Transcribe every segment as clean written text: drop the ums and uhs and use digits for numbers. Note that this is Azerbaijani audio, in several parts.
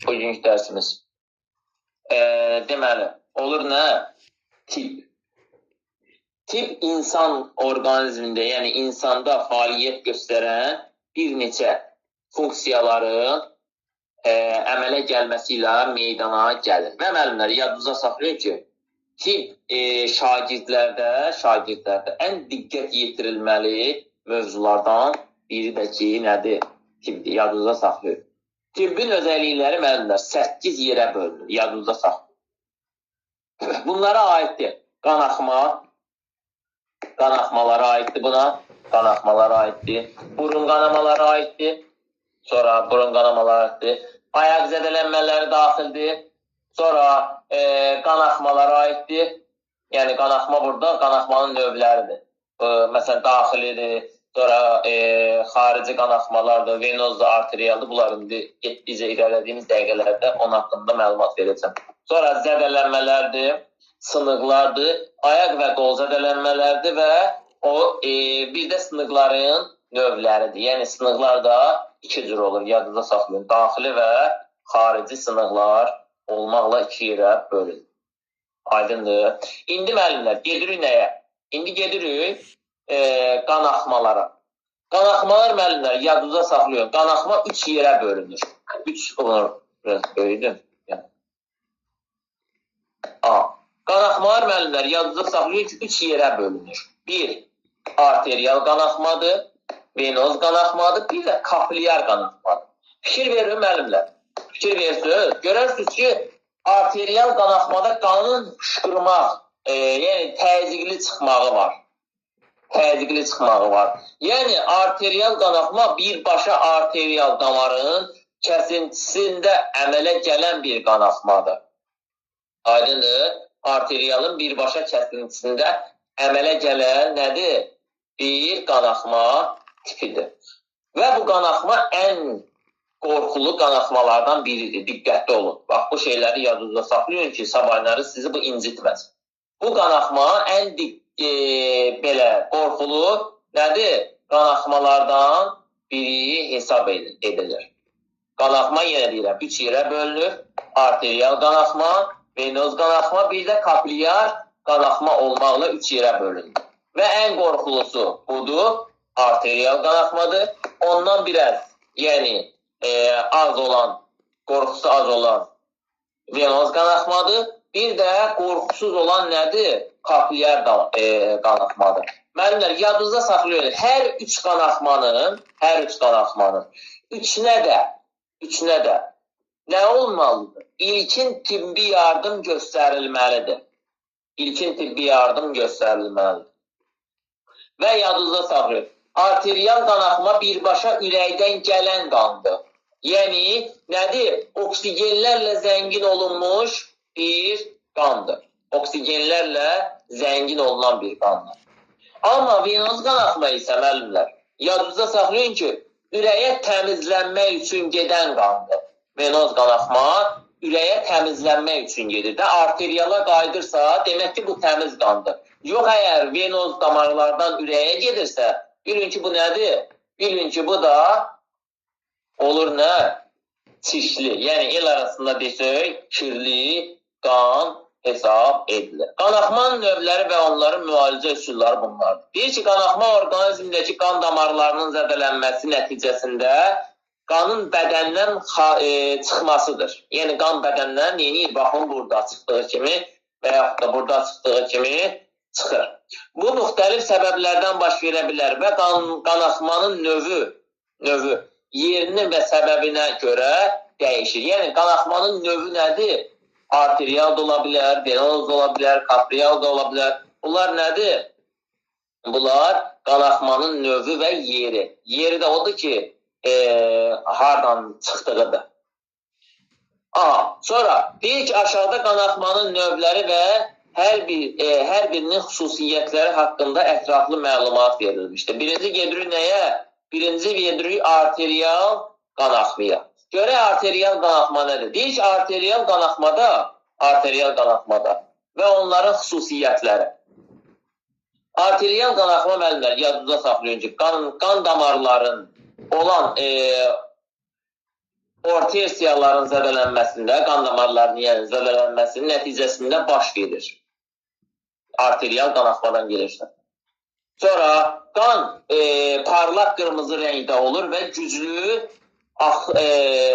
bugünkü dərsimiz. Deməli, olur nə? Tip. Tip insan orqanizmində, yəni insanda fəaliyyət göstərən bir neçə funksiyaların əmələ gəlməsi ilə meydana gəlir. Və müəllimlər, yadınıza saxlayın ki, tip şagirdlərdə ən diqqət yetirilməli mövzulardan biri də ki, nədir? Tipdir, yadınıza saxlayın. Tibbin özəllikləri müəllimlər 8 yerə bölünür, yadınıza saxlayın. Bunlara aiddir qanaxma, qanaxmalara aiddir buna, qanaxmalara aiddir, burun qanamalara aiddir, sonra burun qanamalara aiddir, ayaq zədələnmələri daxildir, sonra qanaxmalara aiddir, yəni qanaxma burada qanaxmanın növləridir. Məsələn, daxilidir, sonra xarici qanaxmalardır, venozdur, arteriyaldır, bunlar indi getdikcə irələdiyimiz dəqiqələrdə onun haqqında məlumat verəcəm. Sonra zədələnmələrdir, sınıqlardır, ayaq və qol zədələnmələrdir və bir də sınıqların növləridir. Yəni, sınıqlar da iki cür olur, yadınıza saxlayın. Daxili və xarici sınıqlar olmaqla iki yerə bölünür. Aydındır. İndi müəllimlər, gedirik nəyə? İndi gedirik qanaxmalara. Qanaxmalar müəllimlər, yadınıza saxlayın. Qanaxma 3 yerə bölünür. 3 olur. Biraz böyüdüm. Qanaxmalar müəllimlər, yadınıza saxlayın ki, 3 yerə bölünür. 1. Arteriyal qanaxmadır, venoz qanaxmadır, bir də kapillyar qanaxmadır. Fikir verin müəllimlər. Fikir verirsiniz. Görərsiniz ki, arteriyal qanaxmada qanın fışqırmaq, yəni təzyiqli çıxmağı var. Təzyiqli çıxmağı var. Yəni, arteriyal qanaxma birbaşa arteriyal damarın kəsintisində əmələ gələn bir qanaxmadır. Aydındır, arteriyalın birbaşa kəsintisində əmələ gələn nədir? Bir qanaxma tipidir. Və bu qanaxma ən qorxulu qanaxmalardan biridir. Diqqətli olun. Bax, bu şeyləri yadınızda saxlayın ki, sabahları sizi bu incitməz. Bu qanaxma ən belə qorxulu nədir? Qanaxmalardan biri hesab edilir. Qanaxma yenə deyirəm, 3 yerə bölünür. Arteriyal qanaxma, venoz qanaxma, bir də kapillyar qanaxma olmaqla 3 yerə bölünür. Və ən qorxulusu budur, arteriyal qanaxmadır. Ondan biraz, yəni az olan, qorxusu az olan venoz qanaxmadır. Bir də qorxusuz olan nədir? Kapillyar qanaxmadır. Müəllimlər, yadınızda saxlayın, hər üç qanaxmanın üçünə də nə olmalıdır? İlkin tibbi yardım göstərilməlidir. İlkin tibbi yardım göstərilməlidir. Və yadınızda saxlayın, arteriyal qanaxma birbaşa ürəkdən gələn qandır. Yəni, nədir? Oksigenlərlə zəngin olunmuş bir qandır. Oksigenlərlə zəngin olunan bir qandır. Amma venoz qanaxma isə müəllimlər, yadınızda saxlayın ki, ürəyə təmizlənmək üçün gedən qandır. Venoz qanaxma ürəyə təmizlənmək üçün gedir. Arteriyala qayıdırsa, demək ki, bu təmiz qandır. Yox, əgər venoz damarlardan ürəyə gedirsə, bilin ki, bu nədir? Bilin ki, bu da olur nə? Çişli. Yəni, el arasında desək, kirli qan hesab edilir. Qanaxmanın növləri və onların müalicə üsulları bunlardır. Deyir ki, qanaxma orqanizmdəki qan damarlarının zədələnməsi nəticəsində qanın bədəndən çıxmasıdır. Yəni, qan bədəndən yeni baxın burada çıxdığı kimi və yaxud da burada çıxdığı kimi çıxır. Bu, müxtəlif səbəblərdən baş verə bilər və qanaxmanın növü yerinin və səbəbinə görə dəyişir. Yəni, qanaxmanın növü nədir? Arteriyal da ola bilər, venoz da ola bilər, kapillyar da ola bilər. Bunlar nədir? Bunlar qanaxmanın növü və yeri. Yeri də odur ki, hardan çıxdığıdır. Sonra deyir ki, aşağıda qanaxmanın növləri və hər birinin xüsusiyyətləri haqqında ətraflı məlumat verilmişdir. Birinci gedirik nəyə? Birinci gedirik arteriyal qanaxmaya. Görək arteriyal qanaxma nədir? Deyir ki, arteriyal qanaxmada və onların xüsusiyyətləri. Arteriyal qanaxma müəllimlər, yadınızda saxlayın ki, qan damarların olan arteriyaların zədələnməsində, qan damarlarının zədələnməsinin nəticəsində baş verir. Arteriyal qanaxmadan gelirsə. Sonra qan parlaq qırmızı rəngdə olur və güclü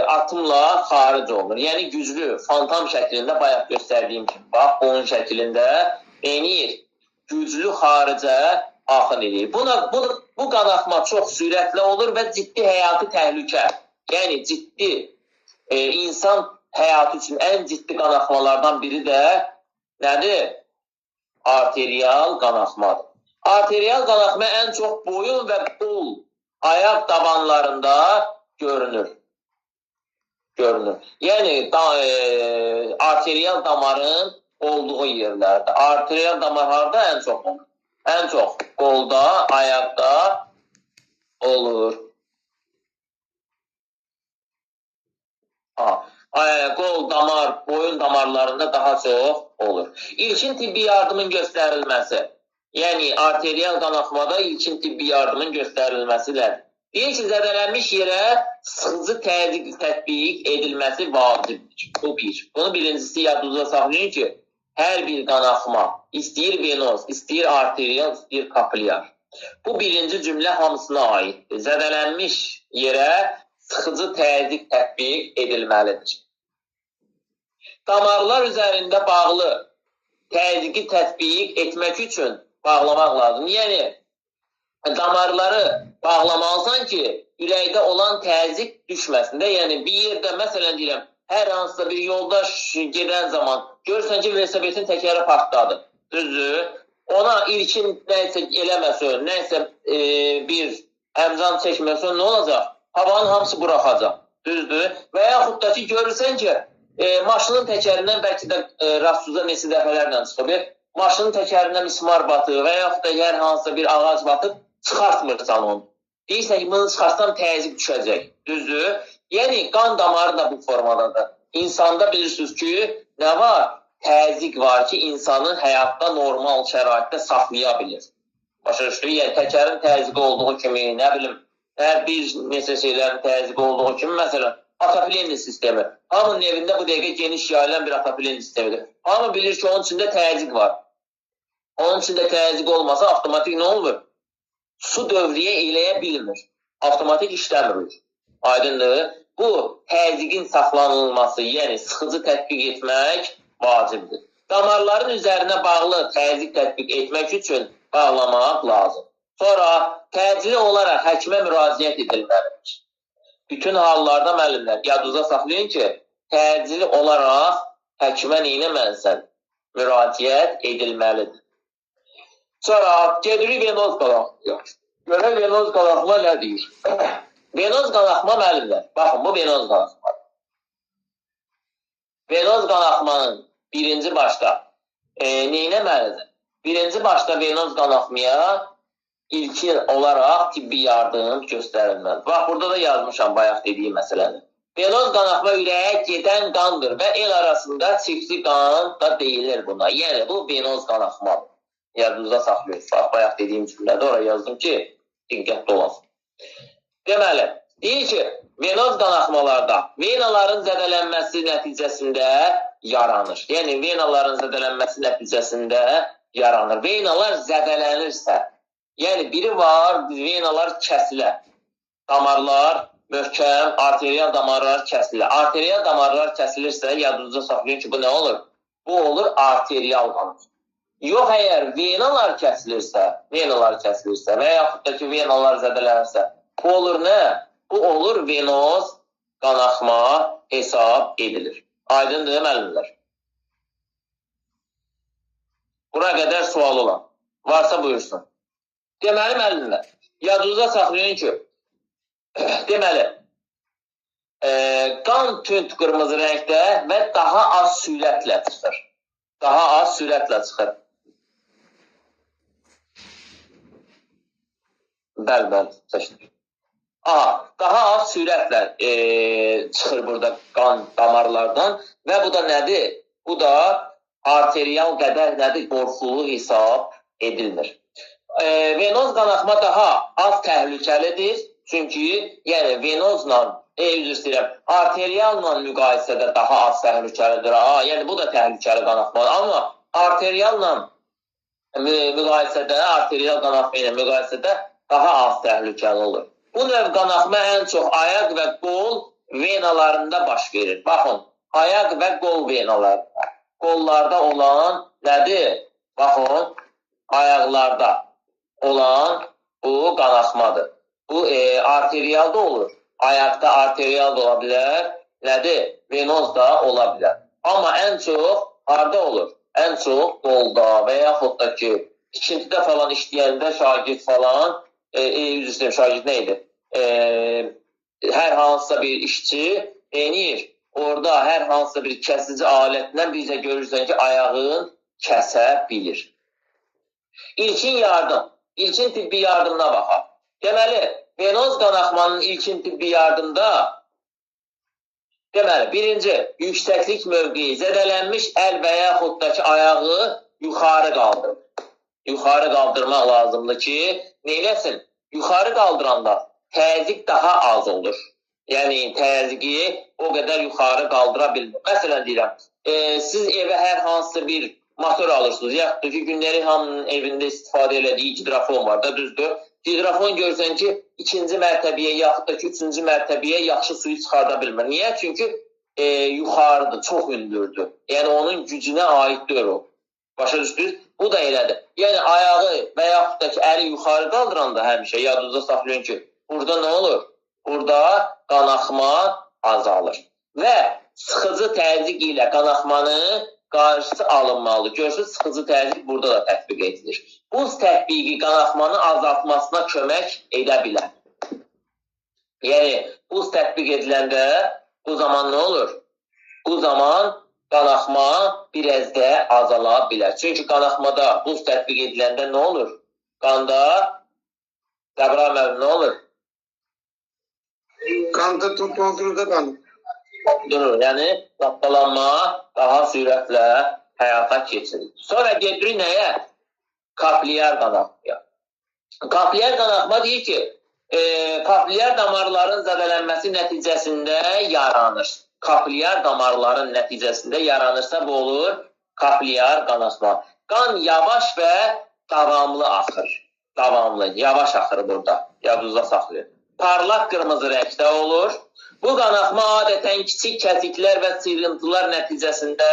atımla xaric olunur. Yəni güclü, fantom şəklində bayaq göstərdiyim kimi, bax, onun şəklində enir, güclü xaricə axın edir. Bu qanaxma çox sürətlə olur və ciddi həyati təhlükə, yəni ciddi insan həyatı üçün ən ciddi qanaxmalardan biri də nədir? Arteriyal qanaxmadır. Arteriyal qanaxma ən çox boyun və qol, ayaq tabanlarında görünür. Yəni, arteriyal damarın olduğu yerlərdə. Arteriyal damar harada ən çox olur? Ən çox qolda, ayaqda olur. Qol, damar, boyun damarlarında daha çox olur. İlkin tibbi yardımın göstərilməsi. Yəni, arteriyal qanaxmada ilkin tibbi yardımın göstərilməsidir. Deyək ki, zədələnmiş yerə sıxıcı təzyiq tətbiq edilməsi vacibdir. Bu bir. Bunu birincisi yadınızda saxlayın ki, hər bir qanaxma, istəyir venoz, istəyir arteriyal, istəyir kapilyar. Bu birinci cümlə hamısına aiddir. Zədələnmiş yerə sıxıcı təzyiq tətbiq edilməlidir. Damarlar üzərində bağlı təzyiqi tətbiq etmək üçün bağlamaq lazım. Yəni, damarları bağlamalısan ki, ürəkdə olan təzyiq düşməsində. Yəni, bir yerdə, məsələn deyirəm, hər hansısa bir yoldaş gedən zaman görürsən ki, velosipetin təkəri partladı. Düzdür? Ona ilkin nəysə eləməsən, nəysə bir əmcan çəkməsən, nə olacaq? Havanın hamısı buraxacaq. Düzdür? Və yaxud da ki, görürsən ki, maşının təkərindən bəlkə də rastsuza neçə dəfələrlə çıxıb, maşının təkərindən mismar batır və yaxud da hər hansısa bir ağac batıb, çıxartmırsan onu. Deyirsən ki, bunu çıxarsam təzyiq düşəcək. Düzdür? Yəni, qan damarı da bu formadadır. İnsanda bilirsiniz ki, nə var? Təzyiq var ki, insanı həyatda normal şəraitdə saxlaya bilir. Başa düşdür? Yəni, təkərin təzyiqi olduğu kimi, nə bilim, hər bir neçə şeylərin təzyiqi olduğu kimi, məsələn, atapileni sistemi. Hamının evində bu dəqiqə geniş yayılan bir atapileni sistemidir. Hamı bilir ki, onun içində təzyiq var. Onun içində təzyiq olmasa, avtomatik nə olur? Su dövriyə eləyə bilmir. Avtomatik işləmir. Aydındır. Bu, təzyiqin saxlanılması, yəni sıxıcı tətbiq etmək vacibdir. Damarların üzərinə bağlı təzyiq tətbiq etmək üçün bağlamaq lazım. Sonra, təcili olaraq həkimə müraciət edilməlidir. Bütün hallarda müəllimlər, yadınızda saxlayın ki, təcili olaraq həkimə neynəməlisən? Müraciət edilməlidir. Sonra, gedirik venoz qanaxma. Görək venoz qanaxma nə deyir? Venoz qanaxma müəllimlər. Baxın, bu venoz qanaxmadır. Venoz qanaxmanın birinci başda neynəməlidir? Birinci başda venoz qanaxmaya ilkin olaraq tibbi yardım göstərilməlidir. Bax, burada da yazmışam bayaq dediyim məsələni. Venoz qanaxma ürəyə gedən qandır və el arasında çiftli qan da deyilir buna. Yəni, bu venoz qanaxmadır. Yadınıza saxlayın. Bax, bayaq dediyim cümlədə oraya yazdım ki, diqqətli olasın. Deməli, deyir ki, venoz qanaxmalarda venaların zədələnməsi nəticəsində yaranır. Yəni, venaların zədələnməsi nəticəsində yaranır. Venalar zədələnirsə, yəni biri var, venalar kəsilər. Damarlar möhkəm, arteriyal damarlar kəsilir. Arteriyal damarlar kəsilirsə, yadınıza saxlayın ki, bu nə olur? Bu olur arteriyal qanaxma. Yox, əgər venalar kəsilirsə və yaxud da ki, venalar zədələnirsə, bu olur nə? Bu olur venoz qanaxma hesab edilir. Aydındır, müəllimlər. Buna qədər sual olan. Varsa buyursun. Deməli, müəllimlər, yadınıza saxlayın ki, deməli, qan tünd qırmızı rəngdə və daha az sürətlə çıxır. Daha az sürətlə çıxır. Bəli, seçdik. Daha az sürətlə çıxır burada qan damarlardan və bu da nədir? Bu da arteriyal qədər nədir? Qorxulu hesab edilmir. Venoz qanaxma daha az təhlükəlidir. Çünki yəni venozla üzr istəyirəm, arterialla müqayisədə daha az təhlükəlidir. Yəni bu da təhlükəli qanaxmadır. Amma arterialla müqayisədə, arterial qanaxma ilə müqayisədə daha az təhlükəli olur. Bu növ qanaxma ən çox ayaq və qol venalarında baş verir. Baxın, ayaq və qol venalarında. Qollarda olan nədir? Baxın, ayaqlarda olan bu qanaxmadır. Bu arterialda olur. Ayaqda arterial da ola bilər. Nədir? Venoz da ola bilər. Amma ən çox harda olur? Ən çox qolda və yaxud da ki, tikintidə falan işləyəndə şagird falan, üzr istəyirəm, şagird nə idi? Hər hansısa bir işçi denir, orada hər hansısa bir kəsici alətlə bizə görürsən ki, ayağın kəsə bilir. İlkin yardım, ilkin tibbi yardımına baxaq. Deməli, venoz qanaxmanın ilkin tibbi yardımda deməli, birinci, yüksəklik mövqeyi zədələnmiş əl və yaxud da ki, ayağı yuxarı qaldırır. Yuxarı qaldırmaq lazımdır ki, neyləsin? Yuxarı qaldıranda təzyiq daha az olur. Yəni, təzyiqi o qədər yuxarı qaldıra bilmir. Məsələn deyirəm, siz evə hər hansı bir motor alırsınız, yaxud da ki, günləri hamının evində istifadə elədiyi hidrofon var da, düzdür? Hidrofon görsən ki, ikinci mərtəbəyə, yaxud da ki, üçüncü mərtəbəyə yaxşı suyu çıxarda bilmir. Niyə? Çünki yuxarıdır, çox hündürdür. Yəni, onun gücünə aiddir o. Başa düşdünüz? Bu da elədir. Yəni, ayağı və yaxud da ki, əli yuxarı qaldıranda həmişə yadınızda saxlayın ki, burada nə olur? Burada qanaxma azalır. Və sıxıcı təzyiq ilə qanaxmanı qarşısı alınmalı. Görürsünüz, sıxıcı təzyiq burada da tətbiq edilir. Buz tətbiqi qanaxmanı azaltmasına kömək edə bilər. Yəni, buz tətbiq ediləndə bu zaman nə olur? Bu zaman qanaxma biraz da azala bilər. Çünki qanaxmada buz tətbiq ediləndə nə olur? Qanda, Qəbra müəllim, nə olur? Qanda toplandırıda qanır. Durur, yəni qaptalanma daha sürətlə həyata keçirir. Sonra gedirik nəyə? Kapilyar qanaxmaya. Kapilyar qanaxma deyir ki, kapilyar damarların zədələnməsi nəticəsində yaranır. Kapilyar damarların nəticəsində yaranırsa bu olur kapilyar qanaxma. Qan yavaş və davamlı axır. Davamlı, yavaş axır burada. Yadınızda saxlayın. Parlaq qırmızı rəngdə olur. Bu qanaxma adətən kiçik kəsiklər və sıyırıntılar nəticəsində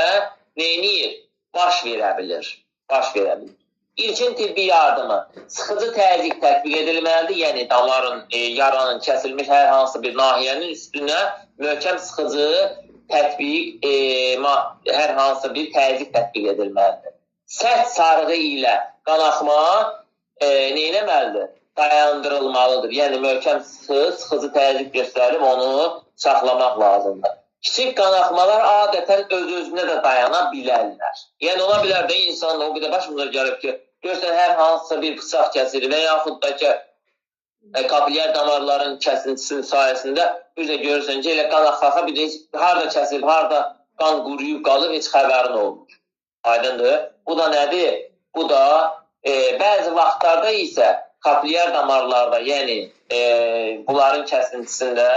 neynir? Baş verə bilir. Baş verə bilir. İlkin tibbi yardımı sıxıcı təzyiq tətbiq edilməlidir. Yəni, damarın, yaranın kəsilmiş hər hansı bir nahiyənin üstünə möhkəm sıxıcı tətbiq, hər hansı bir təzyiq tətbiq edilməlidir. Sərt sarğı ilə qanaxma neynəməlidir? Dayandırılmalıdır. Yəni, möhkəm sıxıcı təzyiq göstərib onu saxlamaq lazımdır. Kiçik qanaxmalar adətən öz-özünə də dayana bilərlər. Yəni, ola bilər də insan o qədər başımıza gəlib ki, görsən hər hansısa bir bıçaq kəsir və yaxud da ki, kapilyar damarların kəsintisinin sayəsində üzə görürsən ki, elə qan axaxa bir də harada kəsib, harada qan quruyub qalıb, heç xəbərin olmur. Aydındır. Bu da nədir? Bu da bəzi vaxtlarda isə kapilyar damarlarda, yəni bunların kəsintisində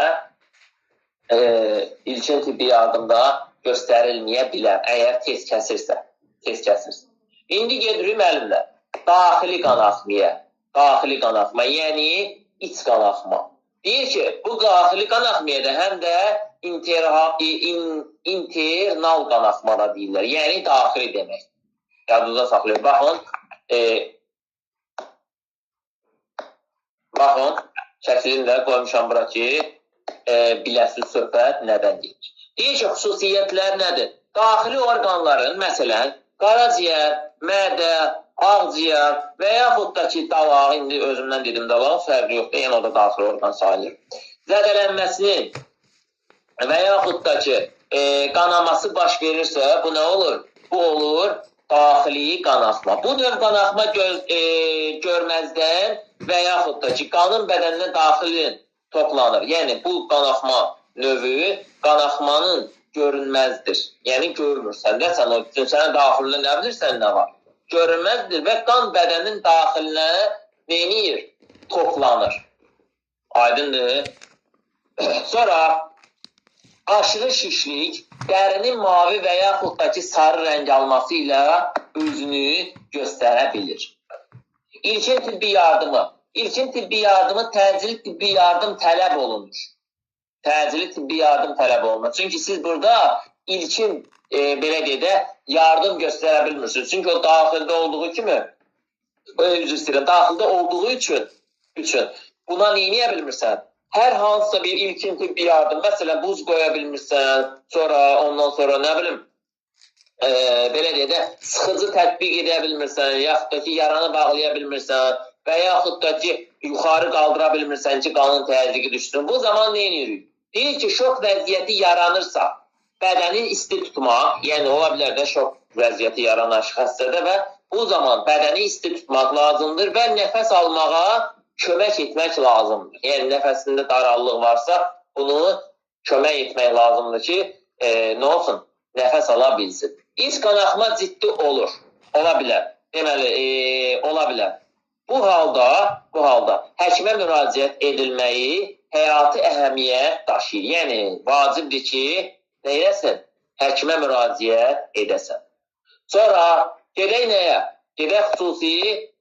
ilkin tibbi yardımda göstərilməyə bilər, əgər tez kəsirsə. İndi gedirik müəllimlər, daxili qanaxmaya. Daxili qanaxma, yəni iç qanaxma. Deyir ki, bu daxili qanaxmaya da həm də internal qanaxma da deyirlər, yəni daxili demək. Yadınızda saxlayın. Baxın, şəklini də qoymuşam bura ki, biləsiz söhbət nədən deyir. Deyir ki, xüsusiyyətlər nədir? Daxili orqanların, məsələn, qaraciyər, mədə, ağciyər və yaxud da ki, dalaq, indi özümdən dedim dalaq, fərqi yoxdur, yəni o da daxili orqan sayılır. Zədələnməsinin və yaxud da ki, qanaması baş verirsə, bu nə olur? Bu olur daxili qanaxma. Bu növ qanaxma görməzdən və yaxud da ki, qanın bədəninə daxilin toplanır. Yəni, bu qanaxma növü qanaxmanın görünməzdir. Yəni, görmürsən də, sən o üçün sənə daxilinə nə bilirsən nə var? Görünməzdir və qan bədənin daxilinə neyir? Toplanır. Aydındır. Sonra aşırı şişlik dərinin mavi və yaxud da ki sarı rəng alması ilə özünü göstərə bilir. İlkin tibbi yardımı. İlkin tibbi yardımı təcili tibbi yardım tələb olunur. Təcili tibbi yardım tələb olunur. Çünki siz burada ilkin belə deyə də yardım göstərə bilmirsiniz. Çünki o daxildə olduğu kimi üzr istəyirəm, daxildə olduğu üçün buna neyləyə bilmirsən? Hər hansısa bir ilkin tibbi yardım, məsələn buz qoya bilmirsən, ondan sonra nə bilim belə deyə də sıxıcı tətbiq edə bilmirsən, yaxud da ki yaranı bağlaya bilmirsən və yaxud da ki yuxarı qaldıra bilmirsən ki qanın təzyiqi düşsün. Bu zaman nə edirik? Deyir ki, şok vəziyyəti yaranırsa, bədənin isti tutmaq, yəni ola bilər də şok vəziyyəti yaranan xəstədə və bu zaman bədəni isti tutmaq lazımdır və nəfəs almağa kömək etmək lazımdır. Yəni nəfəsində darallıq varsa, bunu kömək etmək lazımdır ki, nə olsun? Nəfəs ala bilsin. İç qanaxma ciddi olur. Ola bilər. Deməli, ola bilər. Bu halda həkimə müraciət edilməyi həyati əhəmiyyət daşıyır. Yəni, vacibdir ki, nə edəsən? Həkimə müraciət edəsən. Sonra, gedək nəyə? Gedək xüsusi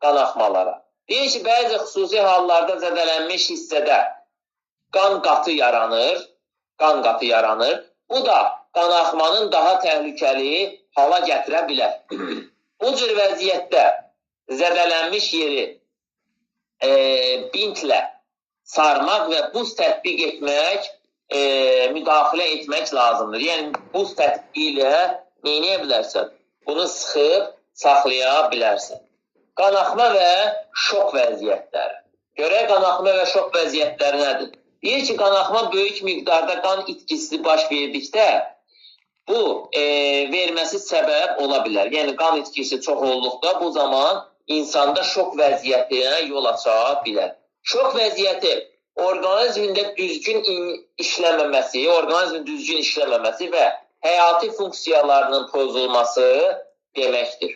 qanaxmalara. Deyir ki, bəzi xüsusi hallarda zədələnmiş hissədə qan qatı yaranır. Bu da qanaxmanın daha təhlükəli hala gətirə bilər. Bu cür vəziyyətdə zədələnmiş yeri bintlə sarmaq və buz tətbiq etmək, müdaxilə etmək lazımdır. Yəni, buz tətbiqi ilə neyləyə bilərsən? Bunu sıxıb saxlaya bilərsən. Qanaxma və şok vəziyyətləri. Görək, qanaxma və şok vəziyyətləri nədir? Deyir ki, qanaxma böyük miqdarda qan itkisi baş verdikdə bu verməsi səbəb ola bilər. Yəni, qan itkisi çox olduqda bu zaman insanda şok vəziyyətinə yol aça bilər. Şok vəziyyəti orqanizmində düzgün işləməməsi və həyati funksiyalarının pozulması deməkdir.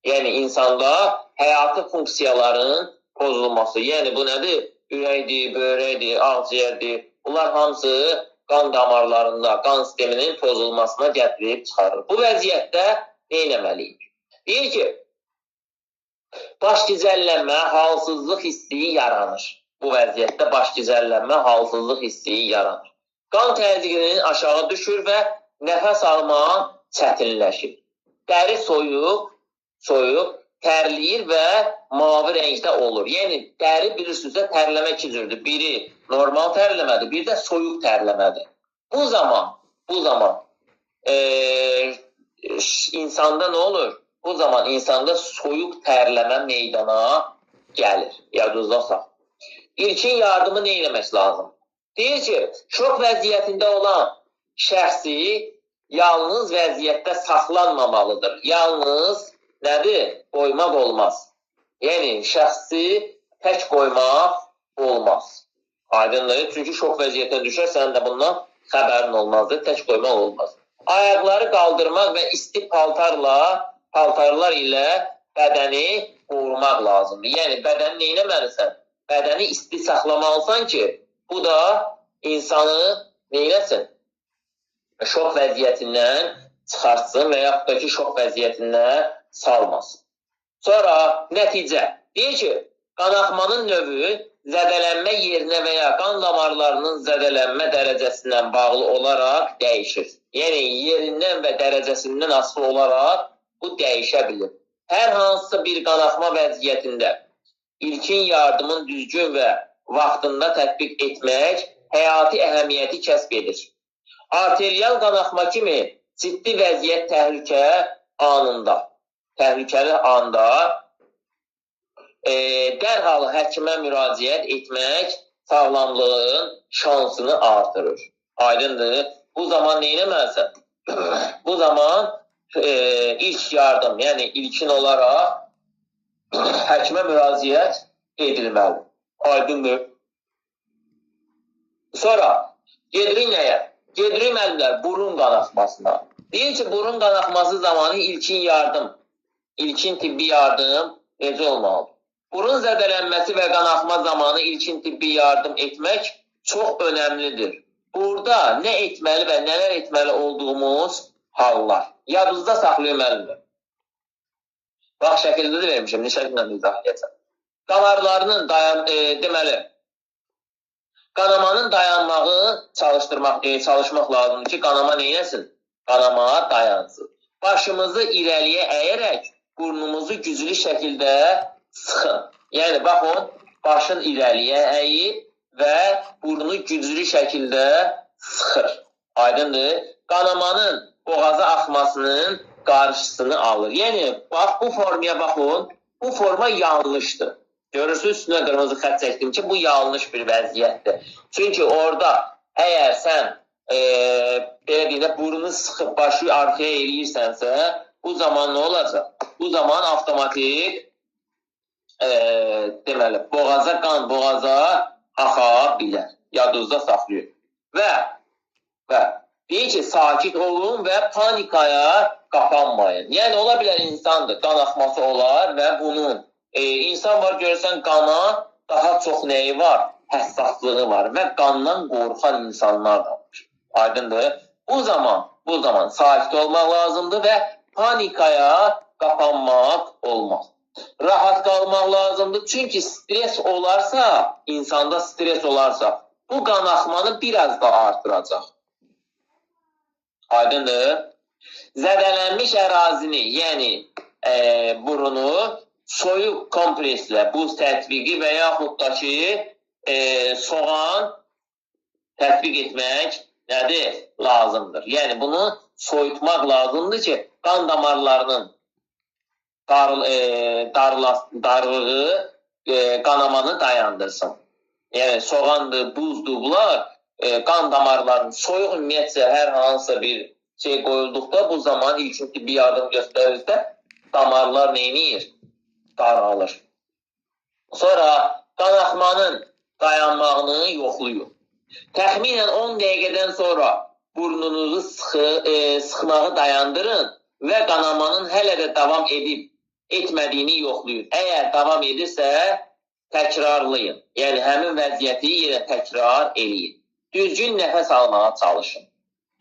Yəni, insanda həyati funksiyaların pozulması. Yəni, bu nədir? Ürəkdir, böbrəkdir, ağciyərdir. Bunlar hamısı qan damarlarında, qan sisteminin pozulmasına gətirib çıxarır. Bu vəziyyətdə nə etməliyik? Deyir ki, baş gicəllənmə, halsızlıq hissi yaranır. Bu vəziyyətdə baş gicəllənmə, halsızlıq hissi yaranır. Qan təzyiqinin aşağı düşür və nəfəs alma çətinləşir. Dəri soyuq, tərləyir və mavi rəngdə olur. Yəni, dəri bilirsinizsə tərləmə iki cürdür. Biri normal tərləmədir, bir də soyuq tərləmədir. Bu zaman insanda nə olur? Bu zaman insanda soyuq tərləmə meydana gəlir. Yadınızda sax. İlkin yardımı nə etmək lazım? Deyir ki, şok vəziyyətində olan şəxsi yalnız vəziyyətdə saxlanmamalıdır. Yalnız nədir? Qoymaq olmaz. Yəni, şəxsi tək qoymaq olmaz. Aydındır. Çünki şok vəziyyətə düşər, sənin də bundan xəbərin olmazdır. Tək qoymaq olmaz. Ayaqları qaldırmaq və isti paltarlar ilə bədəni qorumaq lazımdır. Yəni, bədəni nə etməlisən? Bədəni isti saxlamalısan ki, bu da insanı nə eləsin? Şok vəziyyətindən çıxartsın və yaxud da ki, şok vəziyyətindən salmasın. Sonra nəticə. Deyir ki, qanaxmanın növü zədələnmə yerinə və ya qan damarlarının zədələnmə dərəcəsindən bağlı olaraq dəyişir. Yəni, yerindən və dərəcəsindən asılı olaraq bu dəyişə bilir. Hər hansısa bir qanaxma vəziyyətində ilkin yardımın düzgün və vaxtında tətbiq etmək həyati əhəmiyyəti kəsb edir. Arterial qanaxma kimi ciddi vəziyyət təhlükəli anda dərhal həkimə müraciət etmək sağlamlığın şansını artırır. Aydındır. Bu zaman nə etməlisən? Bu zaman ilk yardım, yəni ilkin olaraq həkimə müraciət edilməli. Aydındır. Sonra gedirik nəyə? Gedirik müəllimlər burun qanaxmasına. Deyir ki, burun qanaxması zamanı ilkin tibbi yardım necə olmalıdır? Burun zədələnməsi və qanaxma zamanı ilkin tibbi yardım etmək çox önəmlidir. Burada nə etməli və nələr etməli olduğumuz hallar. Yadınızda saxlayın müəllimlər. Bax, şəkildə də vermişəm, nə şəkillə izah edəcəm. Damarlarının deməli, qanamanın dayanmağı çalışmaq lazımdır ki, qanama neynəsin? Qanama dayansın. Başımızı irəliyə əyərək burnumuzu güclü şəkildə sıxın. Yəni, baxın, başın irəliyə əyib və burnu güclü şəkildə sıxır. Aydındır. Qanamanın boğaza axmasının qarşısını alır. Yəni, bax, bu formaya baxın, bu forma yanlışdır. Görürsünüz, üstünə qırmızı xət çəkdim ki, bu yanlış bir vəziyyətdir. Çünki orada əgər sən belə deyək, burnu sıxıb başı arxaya eləyirsənsə, bu zaman nə olacaq? Bu zaman avtomatik deməli, qan boğaza axa bilər. Yadınızda saxlayın. Və deyir ki, sakit olun və panikaya qapanmayın. Yəni, ola bilər insandır, qan axması olar və bunun insan var, görürsən, qana daha çox nəyi var? Həssaslığı var və qandan qorxan insanlar da var. Aydındır. Bu zaman sakit olmaq lazımdır və panikaya qapanmaq olmaz. Rahat qalmaq lazımdır. Çünki stres olarsa, insanda stres olarsa, bu qan axmanı biraz da artıracaq. Aydındır. Zədələnmiş ərazini, yəni burunu soyuq kompreslə, buz tətbiqi və yaxud da ki, soğan tətbiq etmək nədir? Lazımdır. Yəni, bunu soyutmaq lazımdır ki, qan damarlarının darlığı qanamanı dayandırsın. Yəni, soğandır, buzdur, bunlar qan damarlarının soyuq ümumiyyətcə hər hansısa bir şey qoyulduqda bu zaman ilkin tibbi yardım göstərirsə damarlar neyniyir? Daralır. Sonra qan axmanın dayanmağını yoxlayın. Təxminən 10 dəqiqədən sonra burnunuzu sıxmağı dayandırın və qanamanın hələ də davam edib etmədiyini yoxlayın. Əgər davam edirsə, təkrarlayın. Yəni, həmin vəziyyəti yenə təkrar eləyin. Düzgün nəfəs almağa çalışın.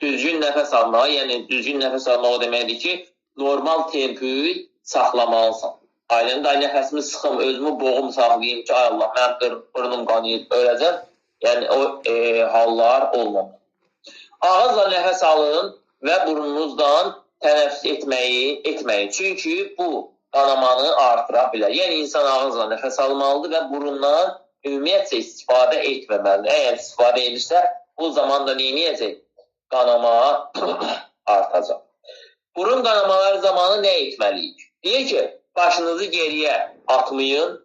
Düzgün nəfəs almağa, yəni düzgün nəfəs almaq o deməkdir ki, normal tempi saxlamalısan. Ailəni nəfəsimi sıxım, özümü boğum saxlayayım ki, ay Allah, mənim burnum qanıyıb, öləcəm. Yəni, o hallar olmamalı. Ağızla nəfəs alın və burnunuzdan tənəffüs etməyin. Çünki bu qanamanı artıra bilər. Yəni, insan ağızla nəfəs almalıdır və burundan ümumiyyətcə istifadə etməməlidir. Əgər istifadə edirsə, bu zaman da neyniyəcək? Qanama artacaq. Burun qanamaları zamanı nə etməliyik? Deyir ki, başınızı geriyə atmayın,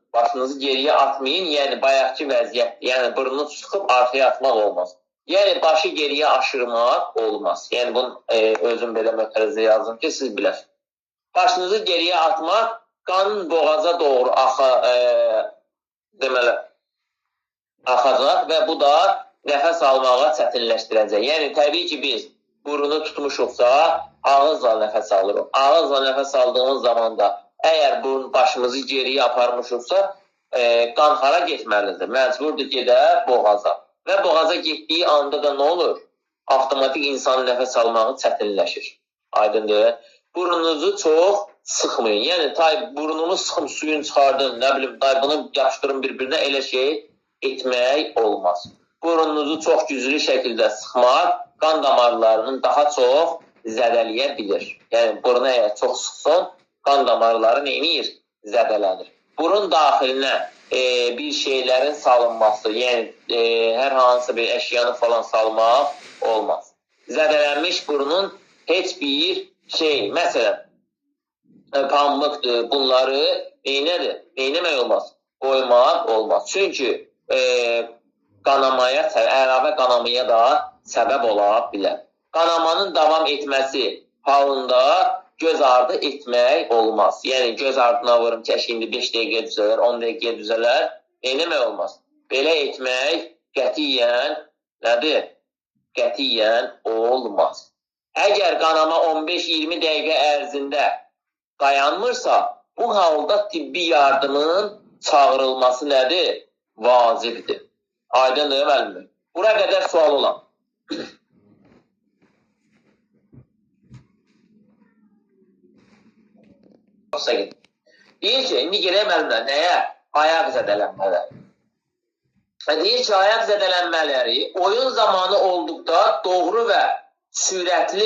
yəni bayaqki vəziyyət, yəni burnunu sıxıb arxaya atmaq olmaz. Yəni başı geriyə aşırmaq olmaz. Yəni bunu özüm belə möhtərəzə yazdım ki, siz biləsiniz. Başınızı geriyə atmaq, qanın boğaza doğru axacaq və bu da nəfəs almağa çətinləşdirəcək. Yəni təbii ki, biz burunu tutmuşuqsa, ağızla nəfəs alırıq. Ağızla nəfəs aldığımız zaman da əgər başımızı geriyə aparmışıqsa, qan hara getməlidir? Məcburdur gedə boğaza. Və boğaza getdiyi anda da nə olur? Avtomatik insanın nəfəs almağı çətinləşir. Aydındır. Burnunuzu çox sıxmayın. Yəni, burnumu sıxım, suyun çıxardın, nə bilim, bunu yapışdırın bir-birinə, elə şey etmək olmaz. Burnunuzu çox güclü şəkildə sıxmaq qan damarlarının daha çox zədələyə bilir. Yəni, burnu əgər çox sıxsın, qan damarları neyniyir? Zədələnir. Burun daxilinə bir şeylərin salınması, yəni hər hansı bir əşyanı falan salmaq olmaz. Zədələnmiş burunun heç bir şey, məsələn, pambıqdır, bunları neynəmək olmaz? Qoymaq olmaz. Çünki əlavə qanamaya da səbəb ola bilər. Qanamanın davam etməsi halında göz ardı etmək olmaz. Yəni, göz ardına vurum ki, indi 5 dəqiqə düzələr, 10 dəqiqə düzələr, eləmək olmaz. Belə etmək qətiyyən nədir? Qətiyyən olmaz. Əgər qanama 15-20 dəqiqə ərzində dayanmırsa, bu halda tibbi yardımın çağırılması nədir? Vacibdir. Aydındır, müəllim? Bura qədər sual olan. Deyir ki, indi girək müəllimlər, nəyə? Ayaq zədələnmələri. Deyir ki, ayaq zədələnmələri oyun zamanı olduqda doğru və sürətli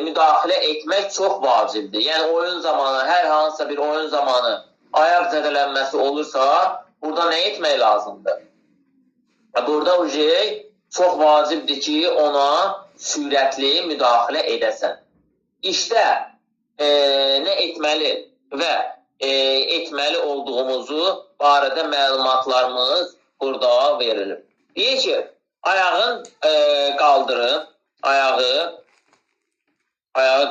müdaxilə etmək çox vacibdir. Yəni, oyun zamanı, hər hansısa bir oyun zamanı ayaq zədələnməsi olursa, burada nə etmək lazımdır? Burada çox vacibdir ki, ona sürətli müdaxilə edəsən. İşdə nə etməli və etməli olduğumuzu barədə məlumatlarımız burada verilir. Deyir ki, ayağın qaldırın, ayağı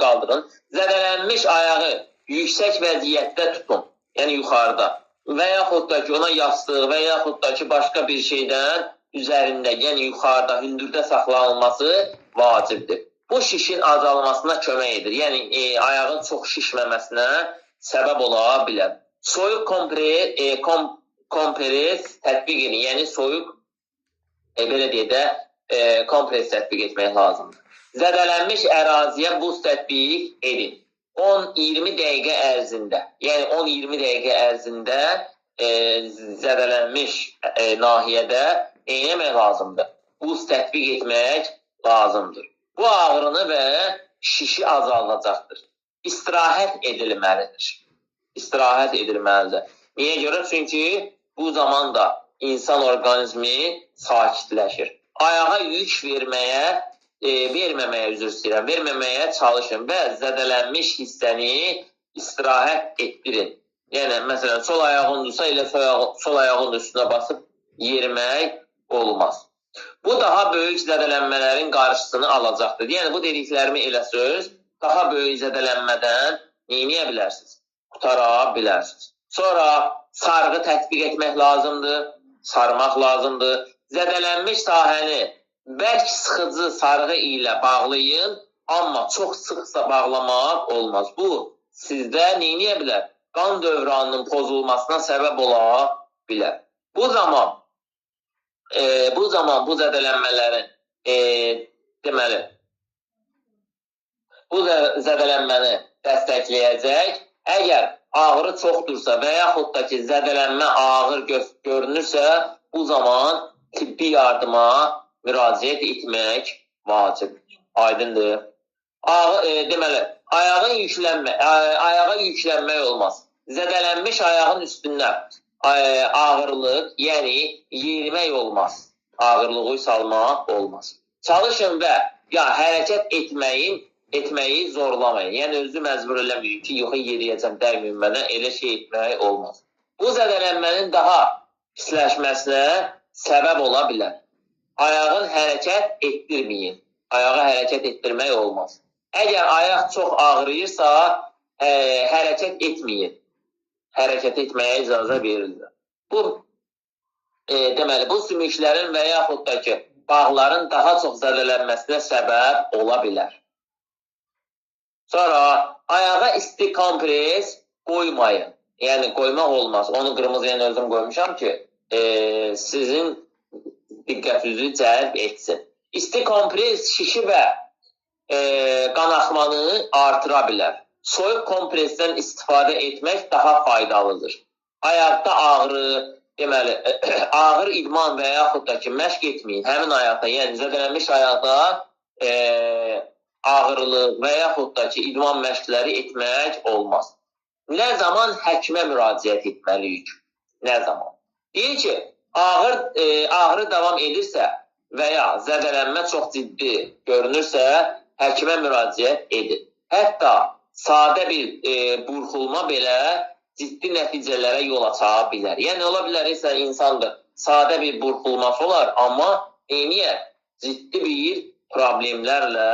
qaldırın, zədələnmiş ayağı yüksək vəziyyətdə tutun, yəni yuxarıda və yaxud da ki, ona yastıq və yaxud da ki, başqa bir şeydən üzərində, yəni yuxarıda, hündürdə saxlanılması vacibdir. Bu şişin azalmasına kömək edir, yəni ayağın çox şişməməsinə səbəb ola bilər. Soyuq kompres tətbiq edin, yəni soyuq, belə deyə də, kompres tətbiq etmək lazımdır. Zədələnmiş əraziyə buz tətbiq edin. 10-20 dəqiqə ərzində, yəni 10-20 dəqiqə ərzində zədələnmiş nahiyədə eləmək lazımdır. Buz tətbiq etmək lazımdır. Bu ağrını və şişi azaldacaqdır. İstirahət edilməlidir. İstirahət edilməlidir. Niyə görə? Çünki bu zaman da insan orqanizmi sakitləşir. Ayağa yük verməməyə çalışın və zədələnmiş hissəni istirahət etdirin. Yəni, məsələn, sol ayağındırsa, elə sol ayağının üstünə basıb yerimək olmaz. Bu, daha böyük zədələnmələrin qarşısını alacaqdır. Yəni, bu dediklərimi elə söz, daha böyük zədələnmədən neyləyə bilərsiniz? Qutara bilərsiniz. Sonra sarğı tətbiq etmək lazımdır, sarmaq lazımdır. Zədələnmiş sahəni bərk sıxıcı sarğı ilə bağlayın, amma çox sıxsa bağlamaq olmaz. Bu, sizdə neyləyə bilər? Qan dövranının pozulmasına səbəb ola bilər. Bu zaman bu zədələnmələrin deməli, bu zədələnməni dəstəkləyəcək. Əgər ağrı çoxdursa və yaxud da ki, zədələnmə ağır görünürsə, bu zaman tibbi yardıma müraciət etmək vacibdir. Aydındır. Deməli, ayağa yüklənmək olmaz. Zədələnmiş ayağın üstündən ağırlıq, yəni yerimək olmaz. Ağırlığı salmaq olmaz. Çalışın və hərəkət etməyi zorlamayın. Yəni, özü məcbur eləməyin ki, yox, yeriyəcəm, dəyməyim mənə, elə şey etmək olmaz. Bu zədələnmənin daha pisləşməsinə səbəb ola bilər. Ayağın hərəkət etdirməyin. Ayağı hərəkət etdirmək olmaz. Əgər ayaq çox ağrıyırsa, hərəkət etməyin. Hərəkət etməyə icazə verilir. Bu, deməli, bu sümüklərin və yaxud da ki, bağların daha çox zədələnməsinə səbəb ola bilər. Sonra, ayağa isti kompres qoymayın. Yəni, qoymaq olmaz. Onu qırmızı özüm qoymuşam ki, sizin diqqətinizi cəlb etsin. İsti kompres şişi və qanaxmanı artıra bilər. Soyuq kompresdən istifadə etmək daha faydalıdır. Ayaqda ağrı, deməli, ağır idman və yaxud da ki, məşq etməyin. Həmin ayaqda, yəni zədələnmiş ayaqda ağırlıq və yaxud da ki, idman məşqləri etmək olmaz. Nə zaman həkimə müraciət etməliyik? Nə zaman? Deyir ki, ağrı davam edirsə və ya zədələnmə çox ciddi görünürsə, həkimə müraciət edin. Hətta sadə bir burxulma belə ciddi nəticələrə yol aça bilər. Yəni, ola bilər, insandır, sadə bir burxulması olar, amma ciddi bir problemlərlə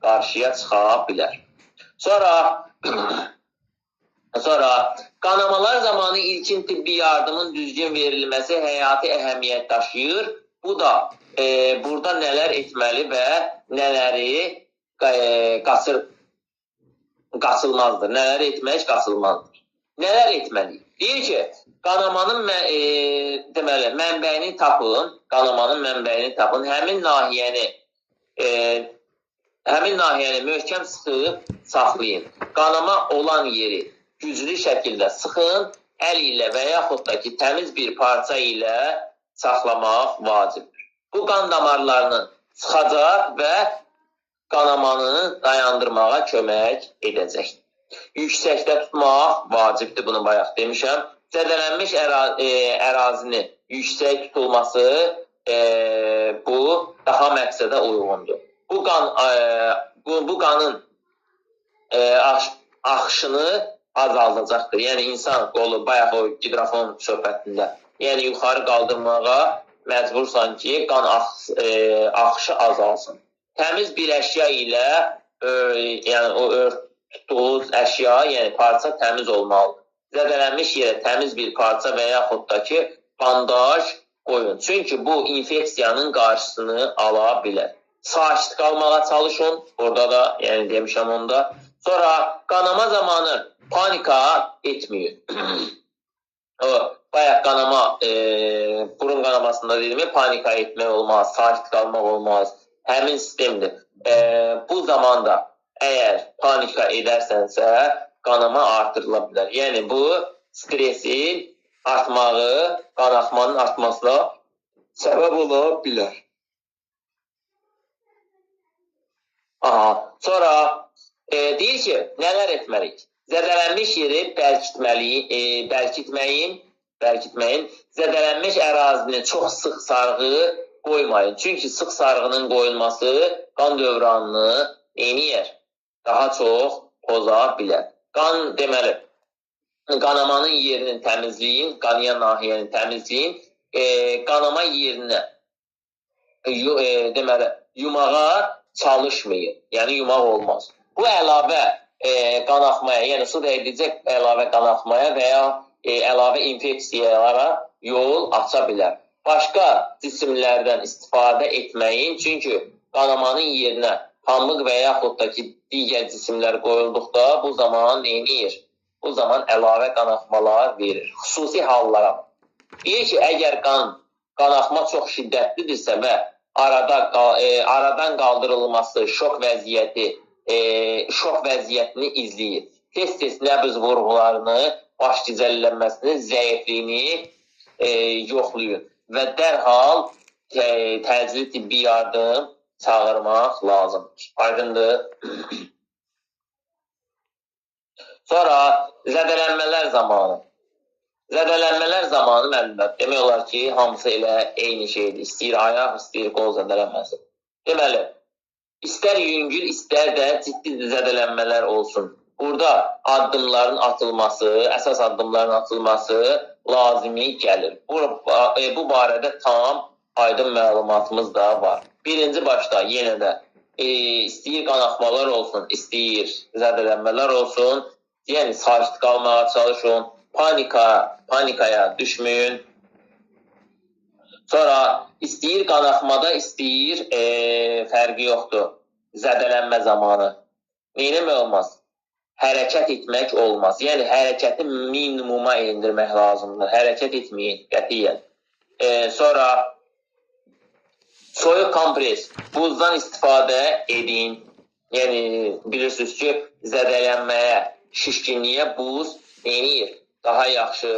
qarşıya çıxa bilər. Sonra qanamalar zamanı ilkin tibbi yardımın düzgün verilməsi həyati əhəmiyyət daşıyır. Bu da burada nələr etməli və nələri qaçılmazdır. Nələri etmək qaçılmazdır. Nələr etməliyik? Deyir ki, qanamanın deməli, mənbəyini tapın, qanamanın mənbəyini tapın, həmin nahiyəni möhkəm sıxıb saxlayın. Qanama olan yeri güclü şəkildə sıxın, əl ilə və yaxud da ki, təmiz bir parça ilə saxlamaq vacibdir. Bu qan damarlarını sıxacaq və qanamanı dayandırmağa kömək edəcək. Yüksəkdə tutmaq vacibdir, bunu bayaq demişəm. Zədələnmiş ərazini yüksək tutulması bu daha məqsədə uyğundur. Bu qanın axışını azaldacaqdır. Yəni insan qolu bayaq o gidrofon söhbətində, yəni yuxarı qaldırmağa məcbursan ki, qan axışı azalsın. Təmiz bir əşya ilə, yəni o tutduğunuz əşya, yəni parça təmiz olmalıdır. Zədələnmiş yerə təmiz bir parça və yaxud da ki, bandaj qoyun. Çünki bu infeksiyanın qarşısını ala bilər. Sakit qalmağa çalışın, orada da, yəni demişəm onda. Sonra qanama zamanı panika etməyin. Bayaq qanama, burun qanamasında dedim, panika etmək olmaz, sakit qalmaq olmaz. Həmin sistemdir. Bu zamanda əgər panika edərsənsə, qanama artırıla bilər. Yəni bu stresin artmağı, qan axmanın artmasına səbəb ola bilər. Sonra deyir ki, nələr etməliyik? Zədələnmiş yeri bərkitməyin, zədələnmiş ərazini çox sıx sarğı qoymayın. Çünki sıx sarğının qoyulması qan dövranını daha çox poza bilər. Deməli, qanamanın yerini təmizləyin, qanayan nahiyəni təmizləyin, qanama yerinə deməli, yumağa çalışmayın. Yəni, yumaq olmaz. Bu əlavə qanaxmaya, yəni su dəydirəcək əlavə qanaxmaya və ya əlavə infeksiyalara yol aça bilər. Başqa cisimlərdən istifadə etməyin, çünki qanamanın yerinə pambıq və yaxud da ki, digər cisimlər qoyulduqda bu zaman neyinir? Bu zaman əlavə qanaxmalar verir. Xüsusi hallara. Deyir ki, əgər qanaxma çox şiddətlidirsə və aradan qaldırılması şok vəziyyətini izləyir. Tez-tez nəbz vurğularını, baş gicəllənməsini, zəifliyini yoxlayın və dərhal təcili tibbi yardım çağırmaq lazımdır. Aydındır. Sonra zədələnmələr zamanı. Zədələnmələr zamanı müəllimlər, demək olar ki, hamısı elə eyni şeydir. İstəyir ayaq, istəyir qol zədələnməsi. Deməli, istər yüngül, istər də ciddi zədələnmələr olsun. Burada addımların atılması, əsas addımların atılması lazimi gəlir. Bu barədə tam aydın məlumatımız da var. Birinci başda yenə də istəyir qanaxmalar olsun, istəyir zədələnmələr olsun, yəni sakit qalmağa çalışın, panikaya düşməyin. Sonra istəyir qanaxmada, istəyir fərqi yoxdur, zədələnmə zamanı. Neynəmək olmaz? Hərəkət etmək olmaz. Yəni, hərəkəti minimuma indirmək lazımdır. Hərəkət etməyin, qətiyyən. Sonra soyuq kompres, buzdan istifadə edin. Yəni, bilirsiniz ki, zədələnməyə, şişkinliyə buz neynir? Daha yaxşı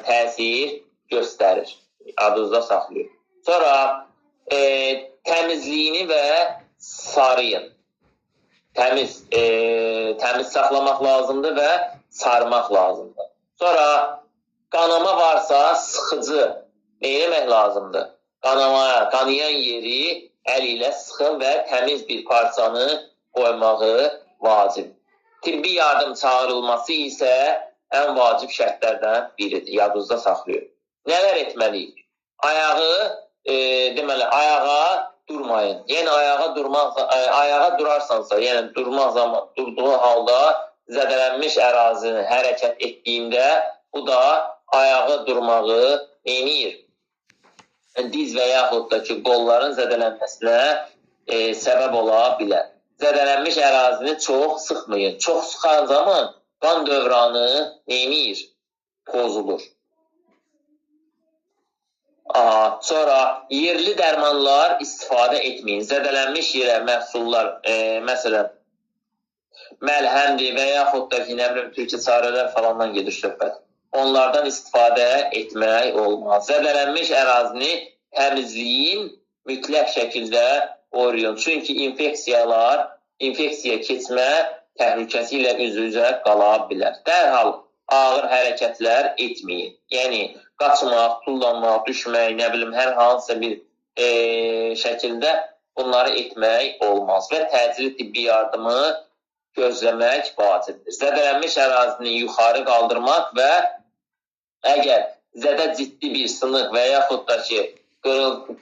təsir göstərir. Adınızda saxlayın. Sonra təmizliyini və sarıyın. Təmiz saxlamaq lazımdır və sarmaq lazımdır. Sonra qanama varsa sıxıcı neyləmək lazımdır? Qanayan yeri əl ilə sıxın və təmiz bir parçanı qoymağı vacib. Tibbi yardım çağırılması isə ən vacib şərtlərdən biridir. Yadınızda saxlayın. Nələr etməliyik? Ayağa durmayın. Yəni, ayağa durarsansa, yəni durduğu halda zədələnmiş ərazini hərəkət etdiyində, bu da ayağa durmağı neynir? Diz və yaxud da ki, qolların zədələnməsinə səbəb ola bilər. Zədələnmiş ərazini çox sıxmayın. Çox sıxan zaman qan dövranı neyir? Pozulur. Sonra yerli dərmanlar istifadə etməyin. Zədələnmiş yerə məhsullar, məsələn, məlhəmdir və yaxud da ki, nə bilim, türkçə çarələr falandan gedir söhbət. Onlardan istifadə etmək olmaz. Zədələnmiş ərazini təmizliyin mütləq şəkildə qoruyun. Çünki infeksiya keçmə təhlükəsi ilə üz-üzə qala bilər. Dərhal ağır hərəkətlər etməyin. Yəni, qaçmaq, tullanmaq, düşmək, nə bilim, hər hansısa bir şəkildə bunları etmək olmaz və təcili tibbi yardımı gözləmək vacibdir. Zədələnmiş ərazini yuxarı qaldırmaq və əgər zədə ciddi bir sınıq və yaxud da ki,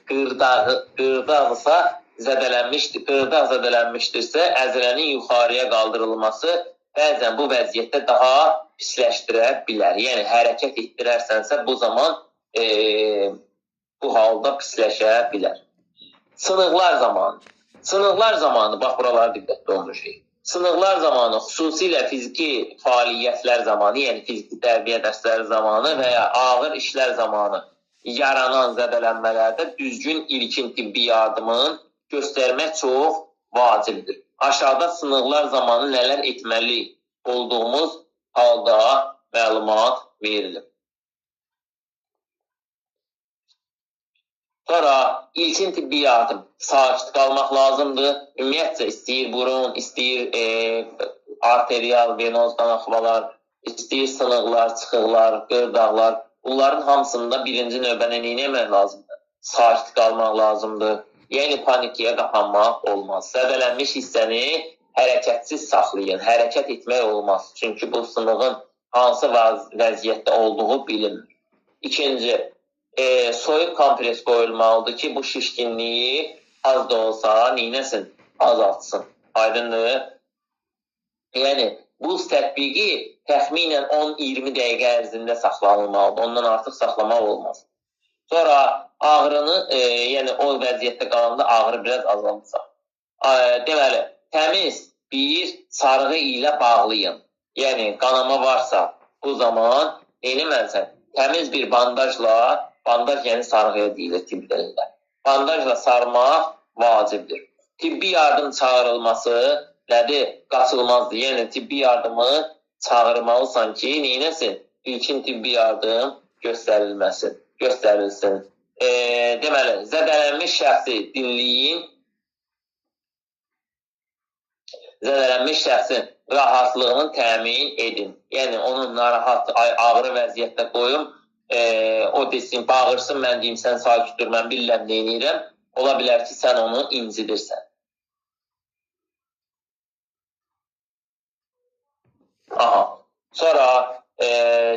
qırdağısa qırdaq zədələnmişdirsə, əzələnin yuxarıya qaldırılması bəzən bu vəziyyətdə daha pisləşdirə bilər. Yəni, hərəkət etdirərsənsə, bu zaman bu halda pisləşə bilər. Sınıqlar zamanı, bax, buralara diqqətli olmuşuq. Sınıqlar zamanı, xüsusilə fiziki fəaliyyətlər zamanı, yəni fiziki tərbiyə dərsləri zamanı və ya ağır işlər zamanı yaranan zədələnmələrdə düzgün ilkin tibbi yardımın göstərmək çox vacibdir. Aşağıda sınıqlar zamanı nələr etməli olduğumuz halda məlumat verilir. Sonra ilkin tibbi yardım. Sakit qalmaq lazımdır. Ümumiyyətcə istəyir burun, istəyir arterial, venoz qanaxmalar, istəyir sınıqlar, çıxıqlar, qırdaqlar. Bunların hamısında birinci növbədə nə etmək lazımdır? Sakit qalmaq lazımdır. Yəni panikaya qapanmaq olmaz. Zədələnmiş hissəni hərəkətsiz saxlayın. Hərəkət etmək olmaz. Çünki bu sınığın hansı vəziyyətdə olduğu bilinmir. İkinci, soyuq kompres qoyulmalıdır ki, bu şişkinliyi az da olsa neynəsin? Azaltsın. Aydındır. Yəni, buz tətbiqi təxminən 10-20 dəqiqə ərzində saxlanılmalıdır. Ondan artıq saxlamaq olmaz. Sonra ağrını, yəni o vəziyyətdə qalanda ağrı biraz azalacaq. Deməli, təmiz bir sarğı ilə bağlayın. Yəni, qanama varsa bu zaman eləməlisən, təmiz bir bandajla, bandaj yəni sarğıya deyilir tibb dilində. Bandajla sarmaq vacibdir. Tibbi yardım çağırılması nədir? Qaçılmazdır. Yəni, tibbi yardımı çağırmalısan ki, neynəsin? İlkin tibbi yardım göstərilsin. Deməli, zədələnmiş şəxsi dinləyin. Zədələnmiş şəxsin rahatlığını təmin edin. Yəni, onun narahat, ağrı vəziyyətdə qoyun. O desin, bağırsın, mən deyim, sən sakit dur, mən bilirəm, neynirəm. Ola bilər ki, sən onu incidirsən. Sonra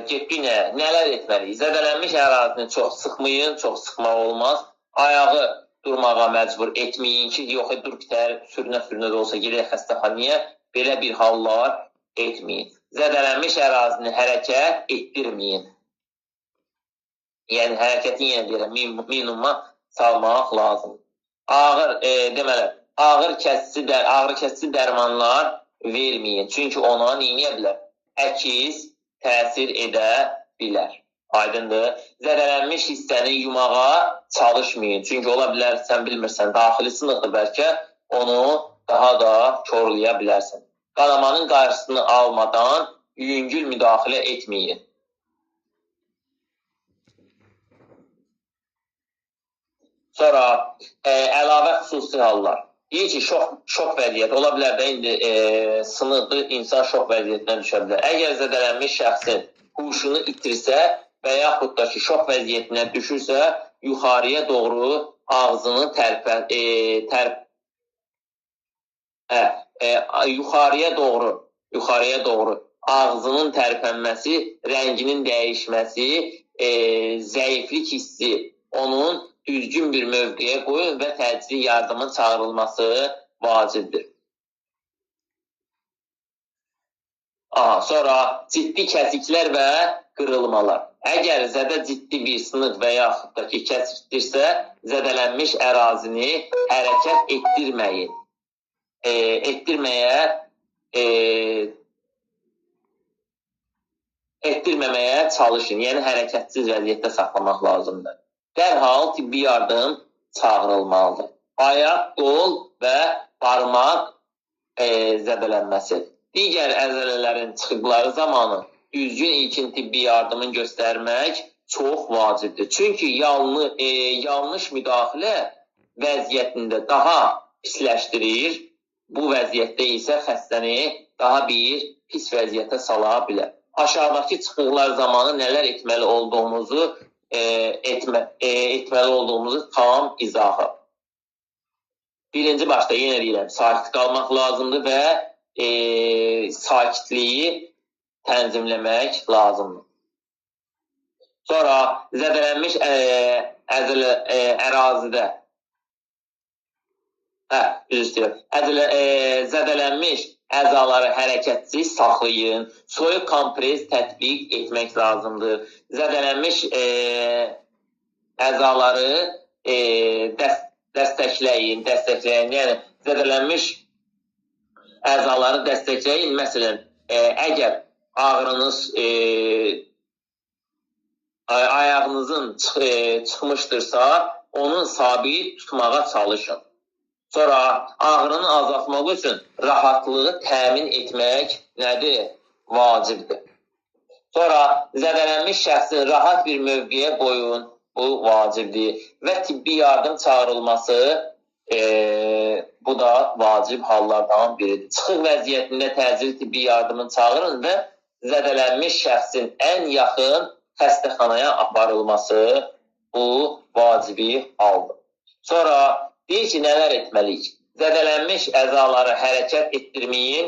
getdik nələr etməliyik? Zədələnmiş ərazini çox sıxmayın, çox sıxmaq olmaz. Ayağı durmağa məcbur etməyin ki, yox, dur bitər, sürünə də olsa gedək xəstəxanaya, belə bir hallar etməyin. Zədələnmiş ərazini hərəkət etdirməyin. Yəni, hərəkətin yenə deyirəm, minimuma salmaq lazım. Deməli, ağrı kəsici dərmanlar verməyin. Çünki ona neyniyə bilər? Əkiz təsir edə bilər. Aydındır. Zədələnmiş hissəni yumağa çalışmayın. Çünki ola bilər, sən bilmirsən, daxili sınıqdır bəlkə, onu daha da korlaya bilərsən. Qanamanın qarşısını almadan yüngül müdaxilə etməyin. Sonra əlavə xüsusi hallar. Deyir ki, şok vəziyyət. Ola bilər də indi sınıqdır, insan şok vəziyyətinə düşə bilər. Əgər zədələnmiş şəxsin huşunu itirsə və yaxud da ki, şok vəziyyətinə düşürsə, yuxarıya doğru ağzını yuxarıya doğru ağzının tərpənməsi, rənginin dəyişməsi, zəiflik hissi, onun düzgün bir mövqeyə qoyun və təcili yardımın çağırılması vacibdir. Sonra ciddi kəsiklər və qırılmalar. Əgər zədə ciddi bir sınıq və yaxud da ki, kəsikdirsə, zədələnmiş ərazini hərəkət etdirməyin. etdirməməyə çalışın. Yəni, hərəkətsiz vəziyyətdə saxlamaq lazımdır. Dərhal tibbi yardım çağırılmalıdır. Ayaq, qol və barmaq zədələnməsi. Digər əzələlərin çıxıqları zamanı düzgün ilkin tibbi yardımın göstərmək çox vacibdir. Çünki yanlış müdaxilə vəziyyətində daha pisləşdirir. Bu vəziyyətdə isə xəstəni daha bir pis vəziyyətə sala bilər. Aşağıdakı çıxıqlar zamanı nələr etməli olduğumuzu tam izahı. Birinci başda yenə deyirəm, sakit qalmaq lazımdır və sakitliyi tənzimləmək lazımdır. Sonra zədələnmiş ərazidə zədələnmiş əzaları hərəkətsiz saxlayın, soyuq kompres tətbiq etmək lazımdır. Zədələnmiş əzaları dəstəkləyin, yəni zədələnmiş əzaları dəstəkləyin. Məsələn, əgər ağrınız ayağınızın çıxmışdırsa, onu sabit tutmağa çalışın. Sonra ağrını azaltmaq üçün rahatlığı təmin etmək nədir? Vacibdir. Sonra zədələnmiş şəxsin rahat bir mövqeyə qoyun. Bu vacibdir. Və tibbi yardım çağırılması bu da vacib hallardan biridir. Çıxıq vəziyyətində təcili tibbi yardımını çağırın və zədələnmiş şəxsin ən yaxın xəstəxanaya aparılması bu vacibi haldır. Sonra deyir ki, nələr etməliyik? Zədələnmiş əzaları hərəkət etdirməyin,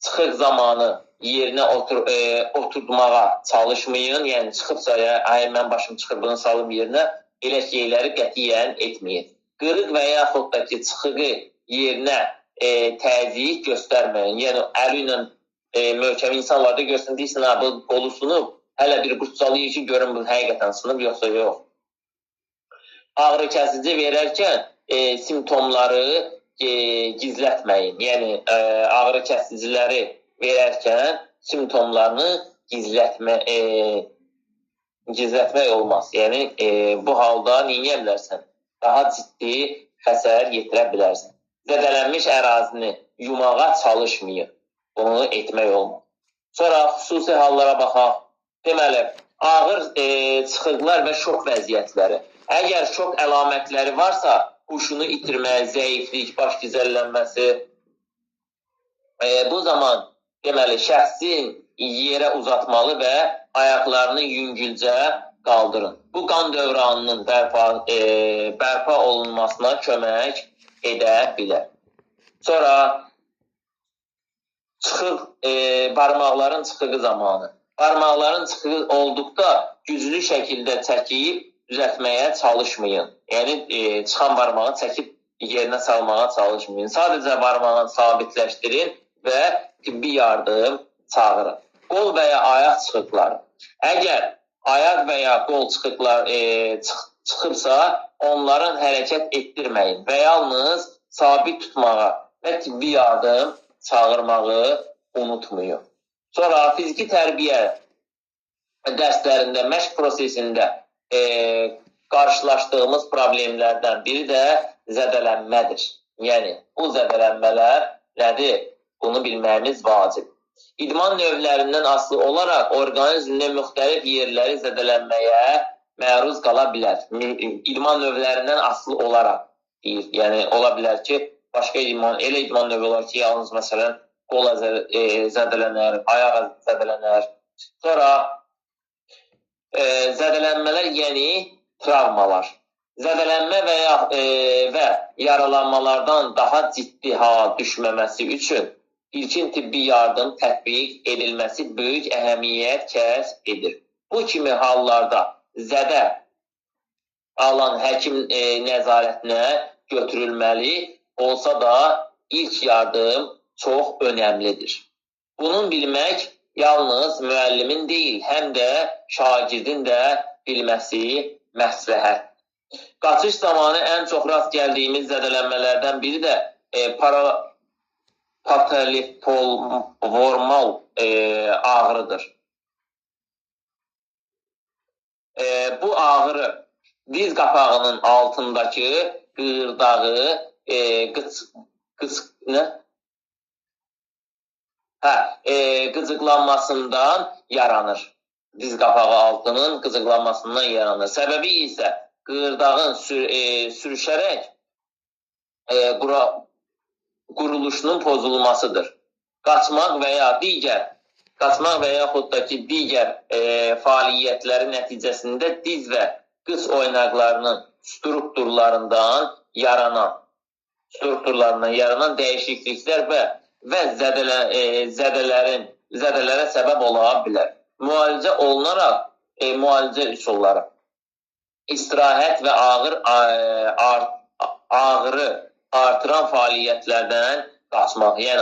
çıxıq zamanı yerinə oturtmağa çalışmayın. Yəni, çıxıbsa, hayır, mən başım çıxır, bunu salım yerinə, elə şeyləri qətiyyən etməyin. Qırıq və yaxud da ki, çıxığı yerinə təzyiq göstərməyin. Yəni, əli ilə möhkəm insanlarda görsün, deyirsin, bu qolu sunub, hələ bir qutsalıyır ki, görün bu həqiqətən sınıb, yoxsa yox. Ağrı kəsici verərkən simptomları gizlətməyin. Yəni, ağrı kəsiciləri verərkən simptomlarını gizlətmək olmaz. Yəni, bu halda neyə bilərsən? Daha ciddi xəsər yetirə bilərsən. Zədələnmiş ərazini yumağa çalışmayın. Bunu etmək olmaz. Sonra xüsusi hallara baxaq. Deməli, ağır çıxıqlar və şok vəziyyətləri. Əgər şok əlamətləri varsa, huşunu itirmək, zəiflik, baş gizəllənməsi, bu zaman deməli, şəxsin yerə uzatmalı və ayaqlarını yüngülcə qaldırın. Bu qan dövranının bərpa olunmasına kömək edə bilər. Sonra barmaqların çıxığı zamanı. Barmaqların çıxığı olduqda güclü şəkildə çəkib düzəltməyə çalışmayın. Yəni, çıxan barmağı çəkib yerinə salmağa çalışmayın. Sadəcə barmağı sabitləşdirin və tibbi yardım çağırın. Qol və ya ayaq çıxıqları. Əgər ayaq və ya qol çıxıbsa, onların hərəkət etdirməyin və yalnız sabit tutmağa və tibbi yardım çağırmağı unutmayın. Sonra fiziki tərbiyə dərslərində, məşq prosesində qarşılaşdığımız problemlərdən biri də zədələnmədir. Yəni, bu zədələnmələr nədir? Bunu bilməyimiz vacib. İdman növlərindən asılı olaraq orqanizmdə müxtəlif yerləri zədələnməyə məruz qala bilər. İdman növlərindən asılı olaraq deyir. Yəni, ola bilər ki, başqa elə idman növü olar ki, yalnız məsələn, qol zədələnər, ayaq zədələnər. Sonra zədələnmələr, yəni travmalar. Zədələnmə və yaralanmalardan daha ciddi hal düşməməsi üçün ilkin tibbi yardım tətbiq edilməsi böyük əhəmiyyət kəsb edir. Bu kimi hallarda zədə alan həkim nəzarətinə götürülməli olsa da ilk yardım çox önəmlidir. Bunun bilmək yalnız müəllimin deyil, həm də şagirdin də bilməsi məsləhət. Qaçış zamanı ən çox rast gəldiyimiz zədələnmələrdən biri də patellifol-vormal ağrıdır. Bu ağrı diz qapağının altındakı qığırdağı qıcıqlanmasından yaranır. Diz qapağı altının qıcıqlanmasından yaranır. Səbəbi isə qığırdağın sürüşərək quruluşunun pozulmasıdır. Qaçmaq və yaxud da ki, digər fəaliyyətləri nəticəsində diz və qıç oynaqlarının strukturlarından yaranan dəyişikliklər və zədələrə səbəb ola bilər. Müalicə olunaraq, müalicə üsulları istirahət və ağrı artıran fəaliyyətlərdən qaçmaq, yəni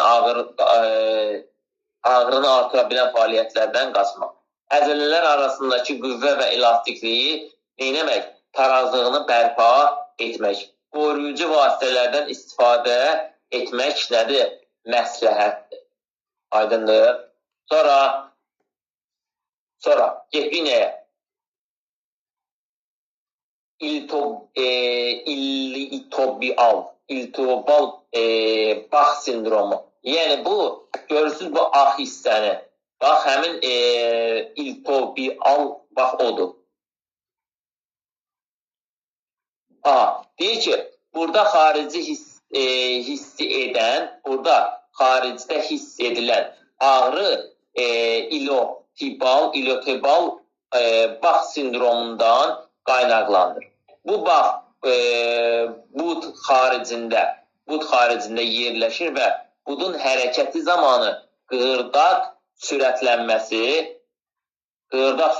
ağrını artıra bilən fəaliyyətlərdən qaçmaq. Əzələlər arasındakı qüvvə və elastikliyi neynəmək? Tarazlığını bərpa etmək. Qoruyucu vasitələrdən istifadə etmək nədir? Məsləhətdir. Aydındır. Sonra getdik nəyə? İltobal bax sindromu. Yəni bu, görürsünüz bu ağ hissəni. Bax, həmin iltobial bax odur. Deyir ki, burada xaricdə hiss edilən ağrı ilotibal bax sindromundan qaynaqlanır. Bu bax bud xaricində yerləşir və budun hərəkəti zamanı qığırdaq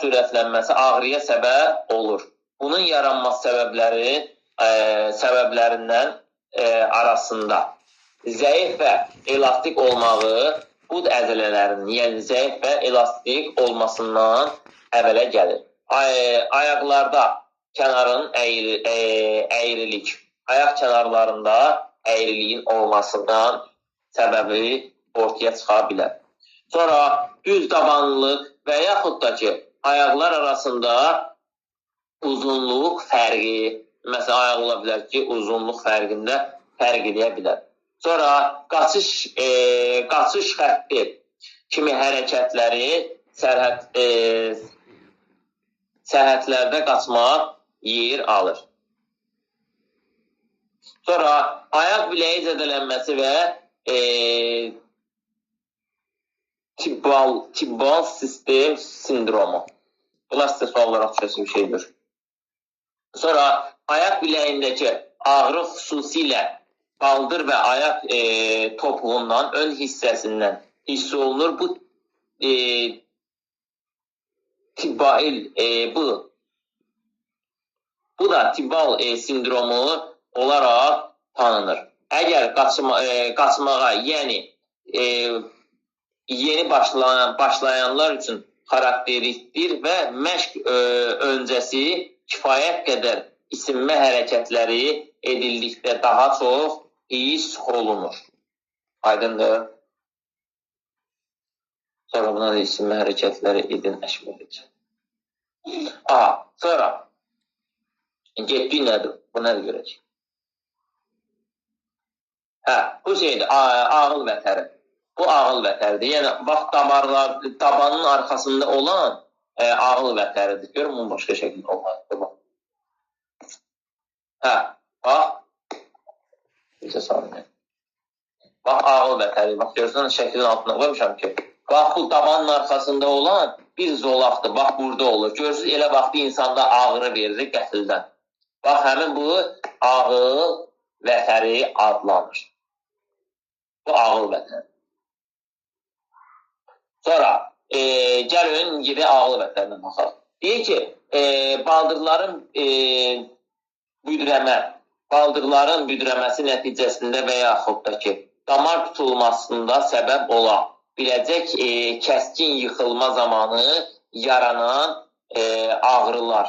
sürətlənməsi ağrıya səbəb olur. Bunun yaranması səbəblərindən arasında zəif və elastik olmağı bud əzələlərinin, yəni zəif və elastik olmasından əmələ gəlir. Ayaqlarda kənarın əyrilik, ayaq kənarlarında əyriliyin olmasından səbəbi ortaya çıxa bilər. Sonra düz dabanlılıq və yaxud da ki, ayaqlar arasında uzunluq fərqi, məsələn, ayaq ola bilər ki, uzunluq fərqində fərq edə bilər. Sonra qaçış xətti kimi hərəkətləri sərhədlərdə qaçmaq yer alır. Sonra ayaq biləyi zədələnməsi və tibbal sistem sindromu. Bunlar sizə sual olaraq düşəsi bir şeydir. Sonra ayaq biləyindəki ağrı xüsusilə baldır və ayaq topuğundan, ön hissəsindən hiss olunur. Bu da tibbal sindromu olaraq tanınır. Əgər qaçmağa, yəni yeni başlayanlar üçün xarakteristikdir və məşq öncəsi kifayət qədər isinmə hərəkətləri edildikdə daha çox hiss olunur. Aydındır. Sonra buna da isinmə hərəkətləri edin əşmələcək. Sonra getdik nədir? Bu nədir görəcək? Bu şeydir, ağıl vətəri. Bu ağıl vətəridir. Yəni, bax, dabanın arxasında olan ağıl vətəridir. Görün, bunun başqa şəkildə olmalıdır. Bax. Necə saniyə. Bax, ağıl vətəri. Bax, görürsən, şəklin altına qoymuşam ki, bax, bu dabanın arxasında olan bir zolaqdır. Bax, burada olur. Görürsünüz, elə vaxtı insanda ağrı verir qəfildən. Bax, həmin bu ağıl vətəri adlanır. Bu ağıl vətəri. Sonra gəlin gedək ağıl vətərinə baxaq. Deyir ki, baldırların büdrəməsi nəticəsində və yaxud da ki, damar tutulmasında səbəb ola biləcək kəskin yıxılma zamanı yaranan ağrılar,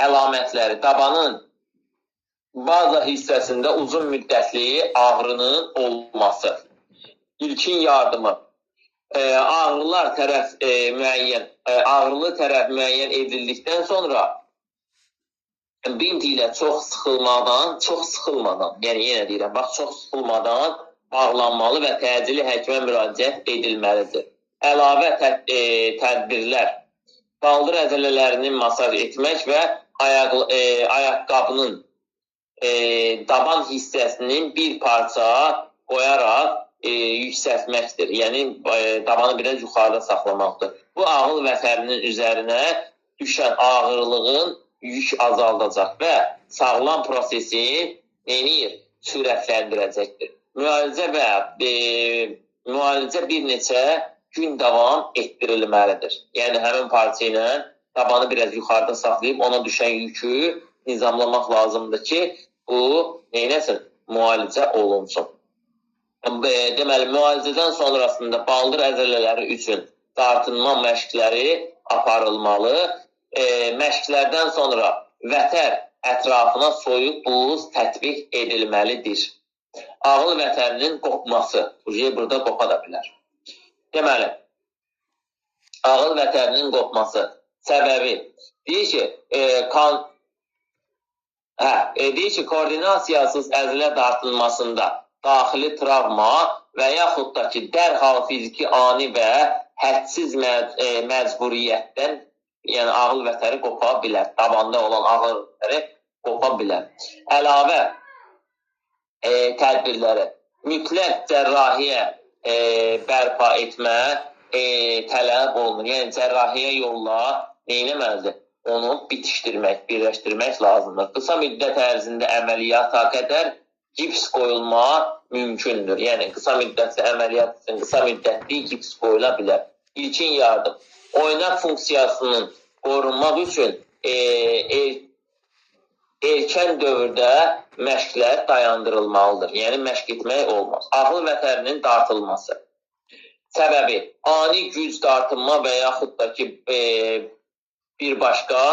əlamətləri, dabanın baza hissəsində uzun müddətli ağrının olması, ilkin yardımı, ağrılı tərəf müəyyən edildikdən sonra bint ilə çox sıxılmadan, yəni yenə deyirəm, bax, çox sıxılmadan bağlanmalı və təcili həkimə müraciət edilməlidir. Əlavə tədbirlər, baldır əzələlərinin masaj etmək və ayaqqabının daban hissəsinin bir parça qoyaraq yüksəltməkdir. Yəni, dabanı biraz yuxarıda saxlamaqdır. Bu, ağıl vətərinin üzərinə düşən ağırlığın yük azaldacaq və sağlam prosesi sürətləndirəcəkdir. Müalicə bir neçə gün davam etdirilməlidir. Yəni, həmin parça ilə tabanı biraz yuxarıda saxlayıb ona düşən yükü nizamlamaq lazımdır ki, bu müalicə olunsun. Deməli, müalicədən sonrasında baldır əzələləri üçün dartınma məşqləri aparılmalı. Məşqlərdən sonra vətər ətrafına soyuq buz tətbiq edilməlidir. Ağıl vətərinin qopması, burada qopa da bilər. Deməli, ağıl vətərinin qopması səbəbi deyir ki, koordinasiyasız əzələ dartılmasında daxili travma və yaxud da ki, dərhal fiziki ani və hədsiz məcburiyyətdən, yəni ağıl vətəri qopa bilər. Tabanda olan ağıl vətəri qopa bilər. Əlavə tədbirləri mütləq cərrahiyyə bərpa etmə tələb olunur. Yəni, cərrahiyyə yolla neynəməlidir? Onu bitişdirmək, birləşdirmək lazımdır. Qısa müddət ərzində əməliyyata qədər gips qoyulma mümkündür. Yəni, qısa müddətli əməliyyat üçün qısa müddətli gips qoyula bilər. İlkin yardım. Oynaq funksiyasının qorunmaq üçün erkən dövrdə məşqlər dayandırılmalıdır. Yəni, məşq etmək olmaz. Ağıl vətərinin dartılması. Səbəbi, ani güc dartınma və yaxud da ki, bir başqa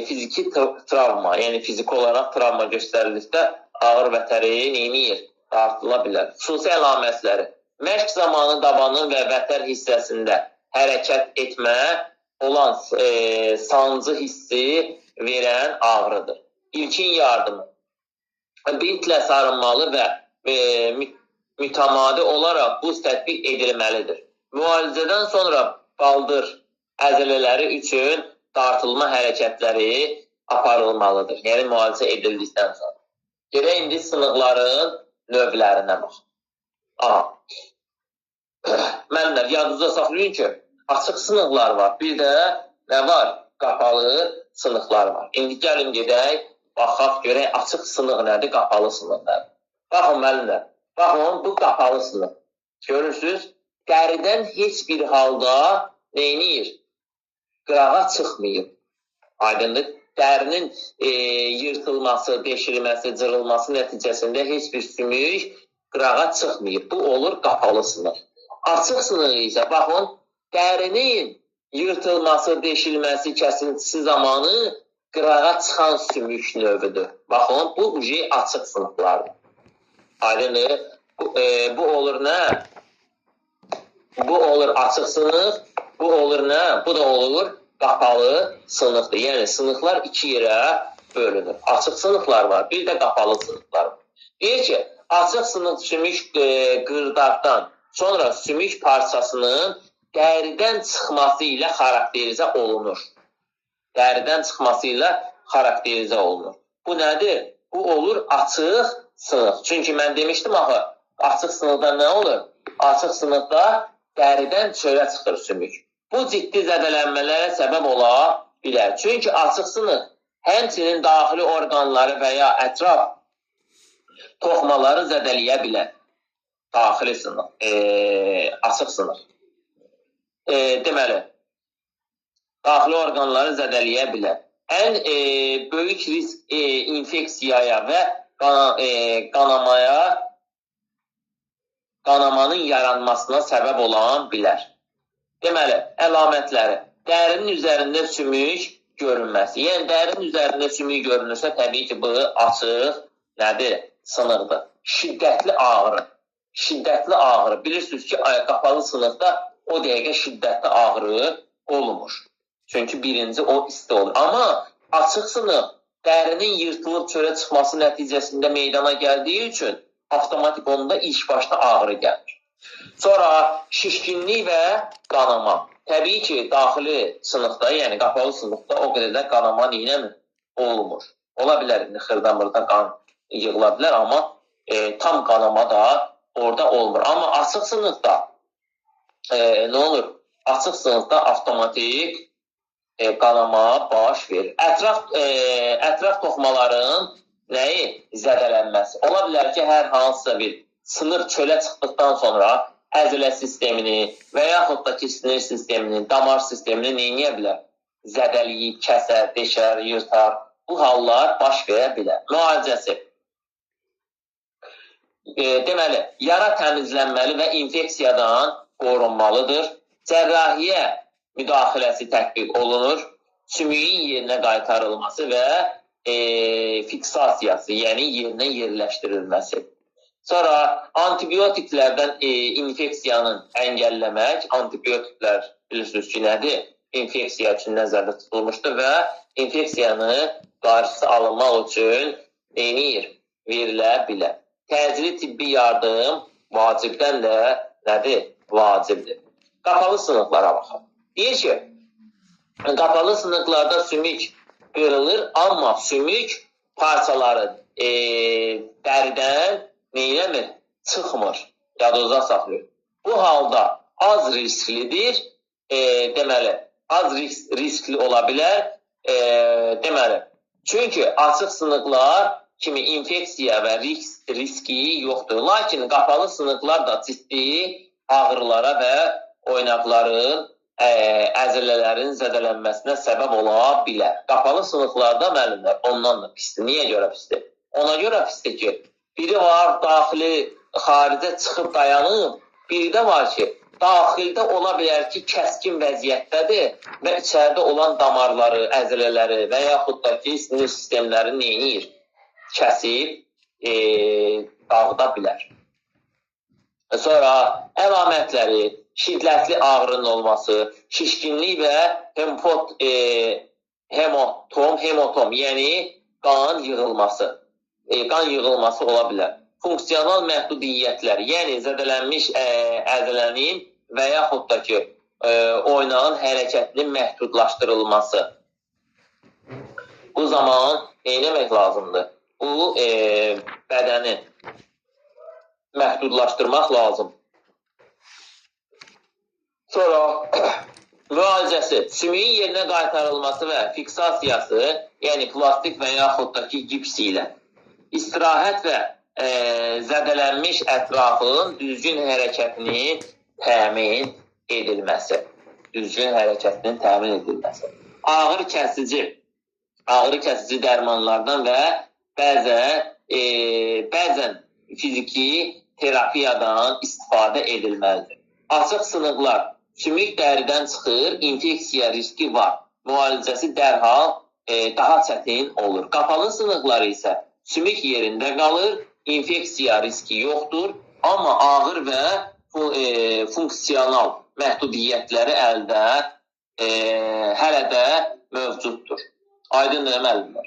fiziki travma, yəni fiziki olaraq travma göstərilikdə ağır vətəri dartıla bilər. Xüsusi əlamətləri. Məşq zamanı dabanın və vətər hissəsində hərəkət etmə olan sancı hissi verən ağrıdır. İlkin yardımı. Bintlə sarınmalı və mütəmadi olaraq buz tətbiq edilməlidir. Müalicədən sonra baldır əzələləri üçün dartılma hərəkətləri aparılmalıdır. Yəni, müalicə edildikdən sonra. Gerək indi sınıqların növlərinə bax. Mənlər, yadınızda saxlayın ki, açıq sınıqlar var. Bir də nə var? Qapalı sınıqlar var. İndi gəlin gedək, baxaq, görək açıq sınıq nədir, qapalı sınıq nədir. Baxın, mənlər, baxın, bu qapalı sınıq. Görürsünüz, dəridən heç bir halda neyniyir? Qırağa çıxmayıb. Aydındır, dərinin yırtılması, deşirilməsi, cırılması nəticəsində heç bir sümük qırağa çıxmayıb. Bu olur qapalı sınıq. Açıq sınıq isə, baxın, dərinin yırtılması, deşilməsi, kəsintisi zamanı qırağa çıxan sümük növüdür. Baxın, bu açıq sınıqlardır. Aydındır, bu olur nə? Bu olur açıq sınıq, bu olur nə? Bu da olur qapalı sınıqdır. Yəni, sınıqlar iki yerə bölünür. Açıq sınıqlar var, bir də qapalı sınıqlar var. Deyir ki, açıq sınıq sümük qırdaqdan sonra sümük parçasının dəridən çıxması ilə xarakterizə olunur. Dəridən çıxması ilə xarakterizə olunur. Bu nədir? Bu olur açıq sınıq. Çünki mən demişdim, axı, açıq sınıqda nə olur? Açıq sınıqda dəridən çölə çıxır sümük. Bu ciddi zədələnmələrə səbəb ola bilər. Çünki açıq sınıq həmçinin daxili orqanları və ya ətraf toxmaları zədələyə bilər. Daxili sınıq, açıq sınıq. Deməli, daxili orqanları zədələyə bilər. Ən böyük risk infeksiyaya və qanamanın yaranmasına səbəb olan bilər. Deməli, əlamətləri. Dərinin üzərində sümük görünməsi. Yəni, dərinin üzərində sümük görünürsə, təbii ki, bu açıq nədir? Sınıqdır. Şiddətli ağrı. şiddətli ağrı. Bilirsiniz ki, qapalı sınıfda o dəqiqə şiddətli ağrı olmur. Çünki birinci o isti olur. Amma açıq sınıq dərinin yırtılıb çölə çıxması nəticəsində meydana gəldiyi üçün avtomatik onda ilk başda ağrı gəlir. Sonra şişkinlik və qanama. Təbii ki, daxili sınıqda, yəni qapalı sınıqda o qədər də qanama olmur. Ola bilər, xırda-mırda qan yığıla bilər, amma tam qanama da orada olmur. Amma açıq sınıqda nə olur? Açıq sınıqda avtomatik qanama baş verir. Ətraf toxumaların nəyi? Zədələnməsi. Ola bilər ki, hər hansısa bir sınıq çölə çıxdıqdan sonra əzələ sistemini və yaxud da ki, sinir sistemini, damar sistemini neyləyə bilər? Zədəliyib, kəsər, deşər, yırtar. Bu hallar baş verə bilər. Müalicəsi. Deməli, yara təmizlənməli və infeksiyadan qorunmalıdır. Cərrahiyyə müdaxiləsi tətbiq olunur. Sümüyün yerinə qaytarılması və fiksasiyası, yəni yerinə yerləşdirilməsi. Sonra antibiotiklərdən infeksiyanı əngəlləmək. Antibiotiklər bilirsiniz ki, nədir? İnfeksiya üçün nəzərdə tutulmuşdur və infeksiyanı qarşısı alınmaq üçün verilə bilər. Təcili tibbi yardım vacibdən də nədir? Vacibdir. Qapalı sınıqlara baxaq. Deyir ki, qapalı sınıqlarda sümük qırılır, amma sümük parçaları dəridən neynəmir? Çıxmır, yadınızda saxlayır. Bu halda az risklidir, deməli, az riskli ola bilər, deməli, çünki açıq sınıqlar kimi infeksiya və riski yoxdur. Lakin qapalı sınıqlar da ciddi ağrılara və oynaqların, əzələlərin zədələnməsinə səbəb ola bilər. Qapalı sınıqlarda müəllimlər ondan da pisdir. Niyə görə pisdir? Ona görə pisdir ki, biri var daxili, xaricə çıxıb dayanıb, biri də var ki, daxildə ola bilər ki, kəskin vəziyyətdədir və içəridə olan damarları, əzələləri və yaxud da ki, sinir sistemləri neyir? Kəsib, dağıda bilər. Sonra əlamətləri, şiddətli ağrının olması, şişkinlik və hemotom, yəni qan yığılması. Qan yığılması ola bilər. Funksional məhdudiyyətlər, yəni zədələnmiş əzələnin və yaxud da ki, oynağın hərəkətinin məhdudlaşdırılması. Bu zaman neyləmək lazımdır? Bu bədəni məhdudlaşdırmaq lazım. Sonra müalicəsi, sümüyün yerinə qaytarılması və fiksasiyası, yəni plastik və yaxud da ki, gips ilə. İstirahət və zədələnmiş ətrafın düzgün hərəkətinin təmin edilməsi. Ağrı kəsici dərmanlardan və bəzən fiziki terapiyadan istifadə edilməlidir. Açıq sınıqlar, sümük dəridən çıxır, infeksiya riski var. Müalicəsi dərhal daha çətin olur. Qapalı sınıqlar isə sümük yerində qalır, infeksiya riski yoxdur, amma ağır və funksional məhdudiyyətləri hələ də mövcuddur. Aydındır, müəllimlər.